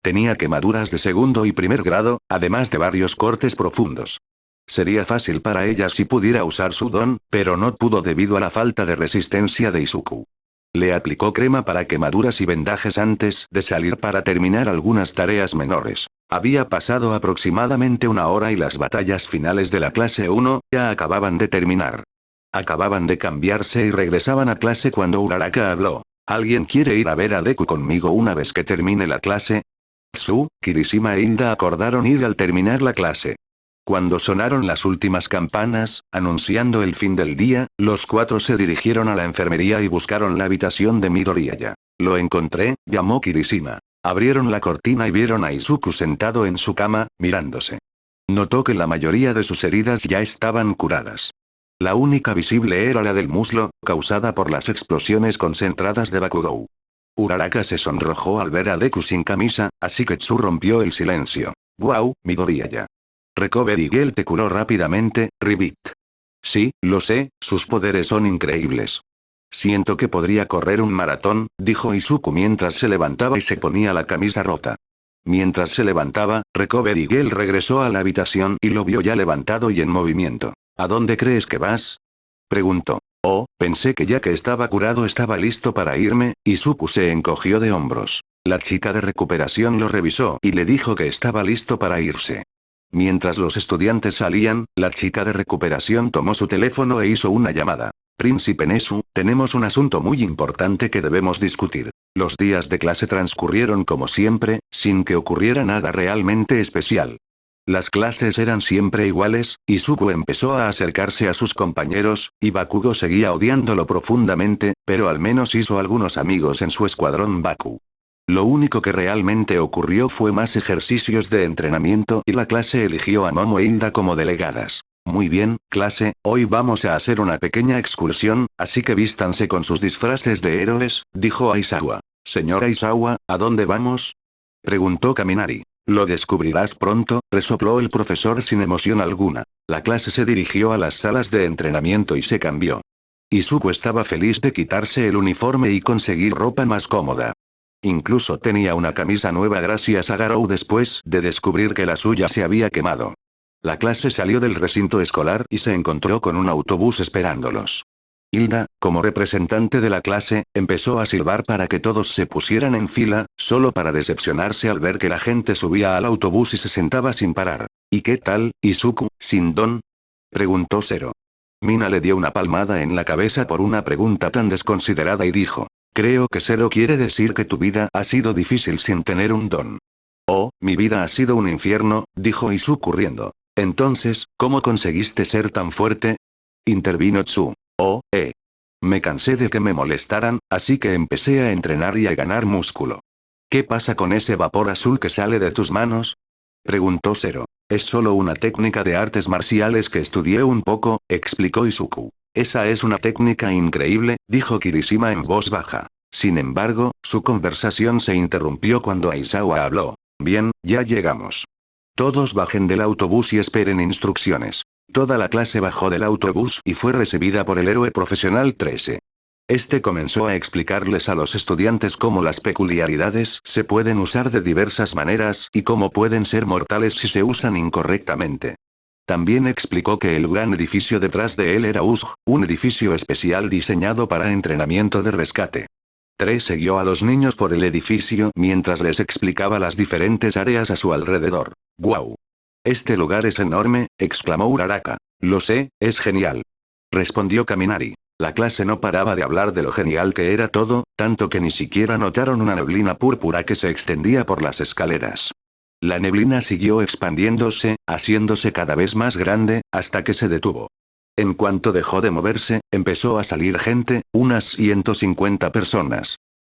Tenía quemaduras de segundo y primer grado, además de varios cortes profundos. Sería fácil para ella si pudiera usar su don, pero no pudo debido a la falta de resistencia de Izuku. Le aplicó crema para quemaduras y vendajes antes de salir para terminar algunas tareas menores. Había pasado aproximadamente una hora y las batallas finales de la clase 1 ya acababan de terminar. Acababan de cambiarse y regresaban a clase cuando Uraraka habló. ¿Alguien quiere ir a ver a Deku conmigo una vez que termine la clase? Tsu, Kirishima e Hilda acordaron ir al terminar la clase. Cuando sonaron las últimas campanas, anunciando el fin del día, los cuatro se dirigieron a la enfermería y buscaron la habitación de Midoriya. Lo encontré, llamó Kirishima. Abrieron la cortina y vieron a Izuku sentado en su cama, mirándose. Notó que la mayoría de sus heridas ya estaban curadas. La única visible era la del muslo, causada por las explosiones concentradas de Bakugou. Uraraka se sonrojó al ver a Deku sin camisa, así que Tsu rompió el silencio. «Guau, Midoriya. Recovery Girl te curó rápidamente, Ribbit». «Sí, lo sé, sus poderes son increíbles». «Siento que podría correr un maratón», dijo Izuku mientras se levantaba y se ponía la camisa rota. Mientras se levantaba, Recovery Girl regresó a la habitación y lo vio ya levantado y en movimiento. «¿A dónde crees que vas?», preguntó. «Oh, pensé que ya que estaba curado estaba listo para irme», Izuku se encogió de hombros. La chica de recuperación lo revisó y le dijo que estaba listo para irse. Mientras los estudiantes salían, la chica de recuperación tomó su teléfono e hizo una llamada. «Príncipe Nezu, tenemos un asunto muy importante que debemos discutir». Los días de clase transcurrieron como siempre, sin que ocurriera nada realmente especial. Las clases eran siempre iguales, Izuku empezó a acercarse a sus compañeros, y Bakugo seguía odiándolo profundamente, pero al menos hizo algunos amigos en su escuadrón Baku. Lo único que realmente ocurrió fue más ejercicios de entrenamiento y la clase eligió a Momo e Hilda como delegadas. «Muy bien, clase, hoy vamos a hacer una pequeña excursión, así que vístanse con sus disfraces de héroes», dijo Aizawa. «Señora Aizawa, ¿a dónde vamos?», preguntó Kaminari. «Lo descubrirás pronto», resopló el profesor sin emoción alguna. La clase se dirigió a las salas de entrenamiento y se cambió. Izuku estaba feliz de quitarse el uniforme y conseguir ropa más cómoda. Incluso tenía una camisa nueva gracias a Garou después de descubrir que la suya se había quemado. La clase salió del recinto escolar y se encontró con un autobús esperándolos. «Hilda, Como representante de la clase, empezó a silbar para que todos se pusieran en fila, solo para decepcionarse al ver que la gente subía al autobús y se sentaba sin parar. ¿Y qué tal, Izuku, sin don? Preguntó Zero. Mina le dio una palmada en la cabeza por una pregunta tan desconsiderada y dijo: creo que Zero quiere decir que tu vida ha sido difícil sin tener un don. Oh, mi vida ha sido un infierno, dijo Izuku riendo. Entonces, ¿cómo conseguiste ser tan fuerte? Intervino Tsu. Oh, Me cansé de que me molestaran, así que empecé a entrenar y a ganar músculo. ¿Qué pasa con ese vapor azul que sale de tus manos? Preguntó Zero. Es solo una técnica de artes marciales que estudié un poco, explicó Izuku. Esa es una técnica increíble, dijo Kirishima en voz baja. Sin embargo, su conversación se interrumpió cuando Aizawa habló. Bien, ya llegamos. Todos bajen del autobús y esperen instrucciones. Toda la clase bajó del autobús y fue recibida por el héroe profesional 13. Este comenzó a explicarles a los estudiantes cómo las peculiaridades se pueden usar de diversas maneras y cómo pueden ser mortales si se usan incorrectamente. También explicó que el gran edificio detrás de él era USG, un edificio especial diseñado para entrenamiento de rescate. 3 siguió a los niños por el edificio mientras les explicaba las diferentes áreas a su alrededor. ¡Guau! Este lugar es enorme, exclamó Uraraka. Lo sé, es genial. Respondió Kaminari. La clase no paraba de hablar de lo genial que era todo, tanto que ni siquiera notaron una neblina púrpura que se extendía por las escaleras. La neblina siguió expandiéndose, haciéndose cada vez más grande, hasta que se detuvo. En cuanto dejó de moverse, empezó a salir gente, unas 150 personas.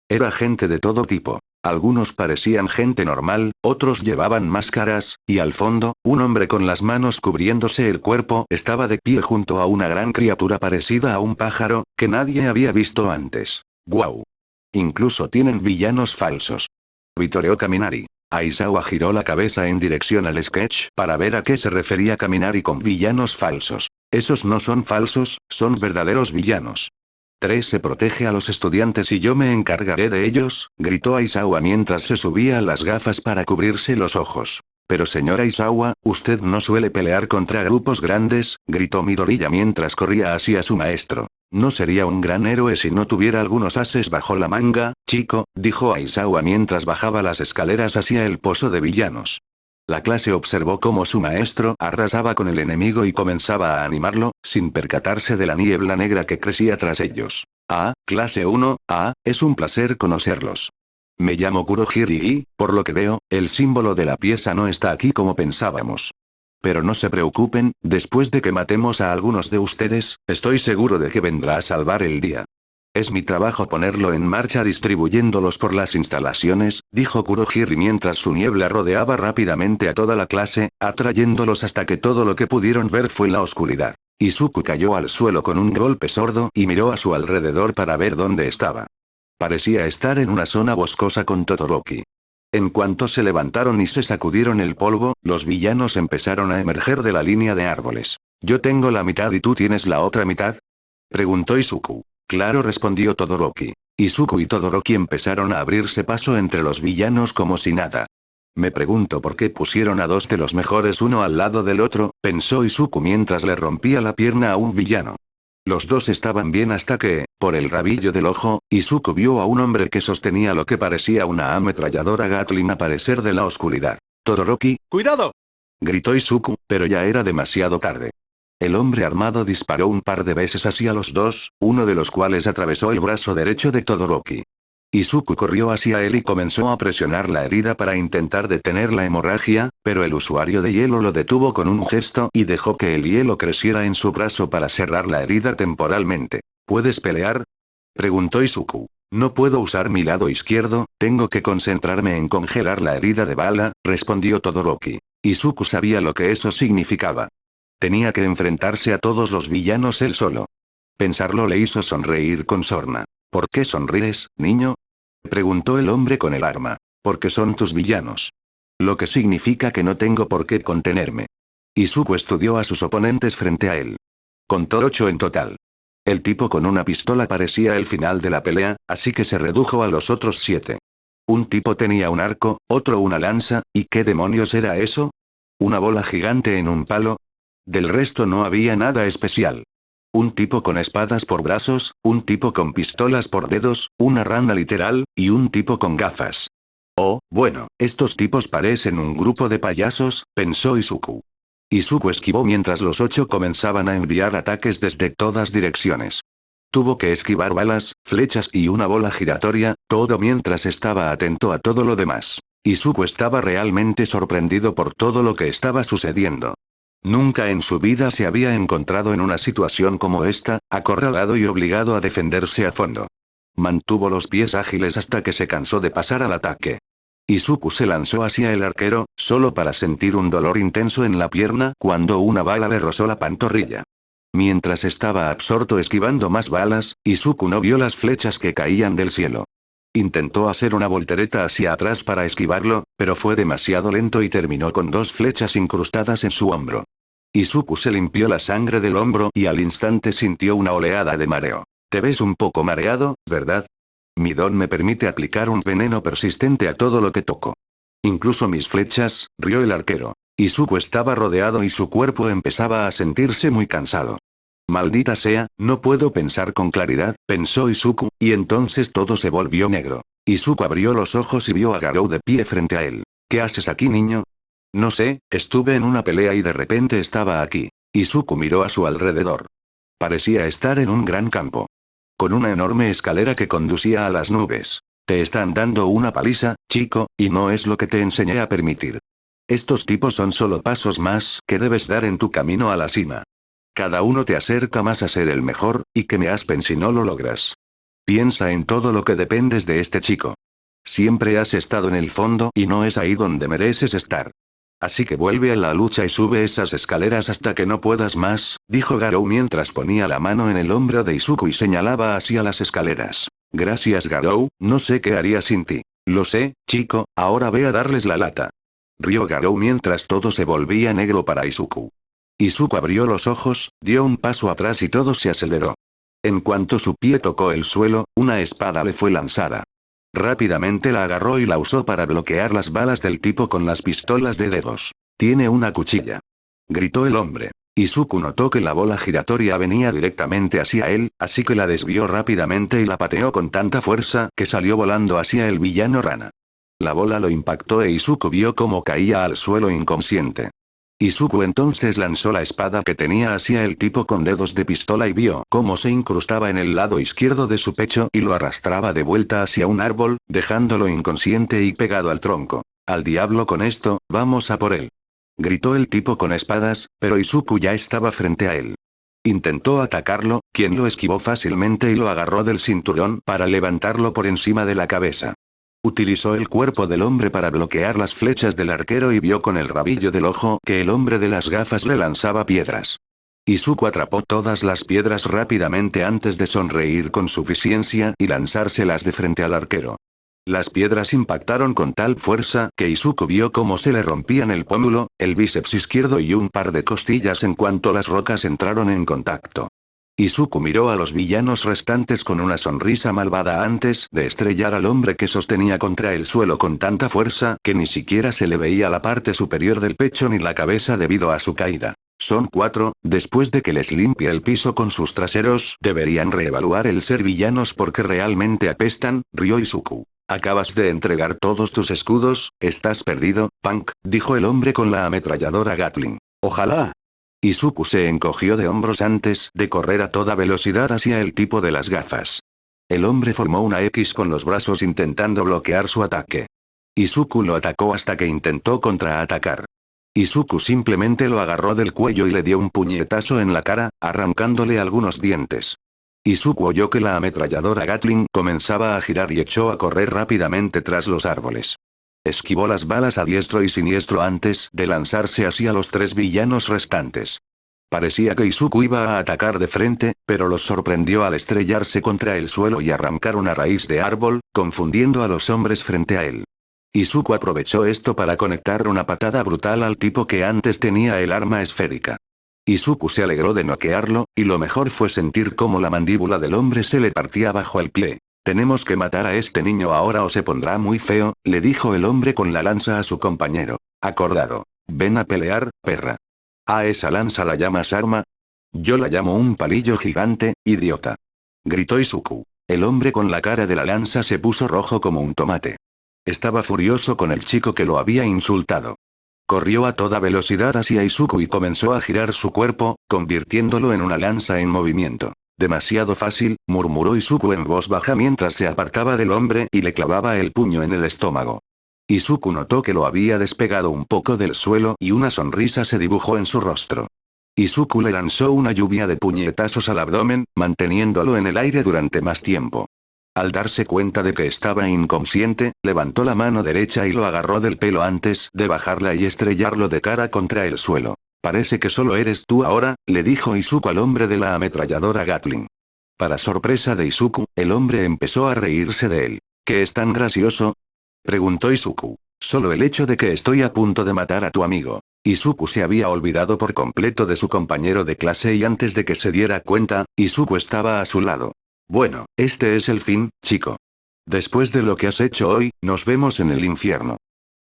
Era gente de todo tipo. Algunos parecían gente normal, otros llevaban máscaras, y al fondo, un hombre con las manos cubriéndose el cuerpo estaba de pie junto a una gran criatura parecida a un pájaro, que nadie había visto antes. ¡Guau! Incluso tienen villanos falsos. Vitoreó Kaminari. Aizawa giró la cabeza en dirección al sketch para ver a qué se refería Kaminari con villanos falsos. Esos no son falsos, son verdaderos villanos. 3 se protege a los estudiantes y yo me encargaré de ellos, gritó Aizawa mientras se subía las gafas para cubrirse los ojos. Pero señora Aizawa, usted no suele pelear contra grupos grandes, gritó Midoriya mientras corría hacia su maestro. No sería un gran héroe si no tuviera algunos ases bajo la manga, chico, dijo Aizawa mientras bajaba las escaleras hacia el pozo de villanos. La clase observó cómo su maestro arrasaba con el enemigo y comenzaba a animarlo, sin percatarse de la niebla negra que crecía tras ellos. Clase 1, es un placer conocerlos. Me llamo Kurohiri y, por lo que veo, el símbolo de la pieza no está aquí como pensábamos. Pero no se preocupen, después de que matemos a algunos de ustedes, estoy seguro de que vendrá a salvar el día. Es mi trabajo ponerlo en marcha distribuyéndolos por las instalaciones, dijo Kurohiri mientras su niebla rodeaba rápidamente a toda la clase, atrayéndolos hasta que todo lo que pudieron ver fue la oscuridad. Izuku cayó al suelo con un golpe sordo y miró a su alrededor para ver dónde estaba. Parecía estar en una zona boscosa con Todoroki. En cuanto se levantaron y se sacudieron el polvo, los villanos empezaron a emerger de la línea de árboles. ¿Yo tengo la mitad y tú tienes la otra mitad? Preguntó Izuku. Claro, respondió Todoroki. Izuku y Todoroki empezaron a abrirse paso entre los villanos como si nada. Me pregunto por qué pusieron a 2 de los mejores uno al lado del otro, pensó Izuku mientras le rompía la pierna a un villano. Los 2 estaban bien hasta que, por el rabillo del ojo, Izuku vio a un hombre que sostenía lo que parecía una ametralladora Gatling aparecer de la oscuridad. Todoroki, ¡cuidado!, gritó Izuku, pero ya era demasiado tarde. El hombre armado disparó un par de veces hacia los 2, uno de los cuales atravesó el brazo derecho de Todoroki. Izuku corrió hacia él y comenzó a presionar la herida para intentar detener la hemorragia, pero el usuario de hielo lo detuvo con un gesto y dejó que el hielo creciera en su brazo para cerrar la herida temporalmente. ¿Puedes pelear?, preguntó Izuku. No puedo usar mi lado izquierdo, tengo que concentrarme en congelar la herida de bala, respondió Todoroki. Izuku sabía lo que eso significaba. Tenía que enfrentarse a todos los villanos él solo. Pensarlo le hizo sonreír con sorna. ¿Por qué sonríes, niño?, preguntó el hombre con el arma. Porque son tus villanos. Lo que significa que no tengo por qué contenerme. Izuku estudió a sus oponentes frente a él. Contó 8 en total. El tipo con una pistola parecía el final de la pelea, así que se redujo a los otros 7. Un tipo tenía un arco, otro una lanza, ¿y qué demonios era eso? ¿Una bola gigante en un palo? Del resto no había nada especial. Un tipo con espadas por brazos, un tipo con pistolas por dedos, una rana literal, y un tipo con gafas. Oh, bueno, estos tipos parecen un grupo de payasos, pensó Izuku. Izuku esquivó mientras los 8 comenzaban a enviar ataques desde todas direcciones. Tuvo que esquivar balas, flechas y una bola giratoria, todo mientras estaba atento a todo lo demás. Izuku estaba realmente sorprendido por todo lo que estaba sucediendo. Nunca en su vida se había encontrado en una situación como esta, acorralado y obligado a defenderse a fondo. Mantuvo los pies ágiles hasta que se cansó de pasar al ataque. Izuku se lanzó hacia el arquero, solo para sentir un dolor intenso en la pierna cuando una bala le rozó la pantorrilla. Mientras estaba absorto esquivando más balas, Izuku no vio las flechas que caían del cielo. Intentó hacer una voltereta hacia atrás para esquivarlo, pero fue demasiado lento y terminó con 2 flechas incrustadas en su hombro. Izuku se limpió la sangre del hombro y al instante sintió una oleada de mareo. Te ves un poco mareado, ¿verdad? Mi don me permite aplicar un veneno persistente a todo lo que toco. Incluso mis flechas, rió el arquero. Izuku estaba rodeado y su cuerpo empezaba a sentirse muy cansado. Maldita sea, no puedo pensar con claridad, pensó Izuku, y entonces todo se volvió negro. Izuku abrió los ojos y vio a Garou de pie frente a él. ¿Qué haces aquí, niño? No sé, estuve en una pelea y de repente estaba aquí. Izuku miró a su alrededor. Parecía estar en un gran campo. Con una enorme escalera que conducía a las nubes. Te están dando una paliza, chico, y no es lo que te enseñé a permitir. Estos tipos son solo pasos más que debes dar en tu camino a la cima. Cada uno te acerca más a ser el mejor, y que me aspen si no lo logras. Piensa en todo lo que dependes de este chico. Siempre has estado en el fondo y no es ahí donde mereces estar. Así que vuelve a la lucha y sube esas escaleras hasta que no puedas más, dijo Garou mientras ponía la mano en el hombro de Izuku y señalaba hacia las escaleras. Gracias Garou, no sé qué haría sin ti. Lo sé, chico, ahora ve a darles la lata. Rió Garou mientras todo se volvía negro para Izuku. Izuku abrió los ojos, dio un paso atrás y todo se aceleró. En cuanto su pie tocó el suelo, una espada le fue lanzada. Rápidamente la agarró y la usó para bloquear las balas del tipo con las pistolas de dedos. Tiene una cuchilla. Gritó el hombre. Izuku notó que la bola giratoria venía directamente hacia él, así que la desvió rápidamente y la pateó con tanta fuerza que salió volando hacia el villano rana. La bola lo impactó e Izuku vio cómo caía al suelo inconsciente. Izuku entonces lanzó la espada que tenía hacia el tipo con dedos de pistola y vio cómo se incrustaba en el lado izquierdo de su pecho y lo arrastraba de vuelta hacia un árbol, dejándolo inconsciente y pegado al tronco. Al diablo con esto, vamos a por él. Gritó el tipo con espadas, pero Izuku ya estaba frente a él. Intentó atacarlo, quien lo esquivó fácilmente y lo agarró del cinturón para levantarlo por encima de la cabeza. Utilizó el cuerpo del hombre para bloquear las flechas del arquero y vio con el rabillo del ojo que el hombre de las gafas le lanzaba piedras. Izuku atrapó todas las piedras rápidamente antes de sonreír con suficiencia y lanzárselas de frente al arquero. Las piedras impactaron con tal fuerza que Izuku vio cómo se le rompían el pómulo, el bíceps izquierdo y un par de costillas en cuanto las rocas entraron en contacto. Izuku miró a los villanos restantes con una sonrisa malvada antes de estrellar al hombre que sostenía contra el suelo con tanta fuerza que ni siquiera se le veía la parte superior del pecho ni la cabeza debido a su caída. Son 4, después de que les limpie el piso con sus traseros, deberían reevaluar el ser villanos porque realmente apestan, rió Izuku. Acabas de entregar todos tus escudos, estás perdido, Punk, dijo el hombre con la ametralladora Gatling. Ojalá. Izuku se encogió de hombros antes de correr a toda velocidad hacia el tipo de las gafas. El hombre formó una X con los brazos intentando bloquear su ataque. Izuku lo atacó hasta que intentó contraatacar. Izuku simplemente lo agarró del cuello y le dio un puñetazo en la cara, arrancándole algunos dientes. Izuku oyó que la ametralladora Gatling comenzaba a girar y echó a correr rápidamente tras los árboles. Esquivó las balas a diestro y siniestro antes de lanzarse hacia los 3 villanos restantes. Parecía que Izuku iba a atacar de frente, pero los sorprendió al estrellarse contra el suelo y arrancar una raíz de árbol, confundiendo a los hombres frente a él. Izuku aprovechó esto para conectar una patada brutal al tipo que antes tenía el arma esférica. Izuku se alegró de noquearlo, y lo mejor fue sentir cómo la mandíbula del hombre se le partía bajo el pie. Tenemos que matar a este niño ahora o se pondrá muy feo, le dijo el hombre con la lanza a su compañero. Acordado. Ven a pelear, perra. ¿A esa lanza la llamas arma? Yo la llamo un palillo gigante, idiota. Gritó Izuku. El hombre con la cara de la lanza se puso rojo como un tomate. Estaba furioso con el chico que lo había insultado. Corrió a toda velocidad hacia Izuku y comenzó a girar su cuerpo, convirtiéndolo en una lanza en movimiento. Demasiado fácil, murmuró Izuku en voz baja mientras se apartaba del hombre y le clavaba el puño en el estómago. Izuku notó que lo había despegado un poco del suelo y una sonrisa se dibujó en su rostro. Izuku le lanzó una lluvia de puñetazos al abdomen, manteniéndolo en el aire durante más tiempo. Al darse cuenta de que estaba inconsciente, levantó la mano derecha y lo agarró del pelo antes de bajarla y estrellarlo de cara contra el suelo. Parece que solo eres tú ahora, le dijo Izuku al hombre de la ametralladora Gatling. Para sorpresa de Izuku, el hombre empezó a reírse de él. ¿Qué es tan gracioso? Preguntó Izuku. Solo el hecho de que estoy a punto de matar a tu amigo. Izuku se había olvidado por completo de su compañero de clase y antes de que se diera cuenta, Izuku estaba a su lado. Bueno, este es el fin, chico. Después de lo que has hecho hoy, nos vemos en el infierno.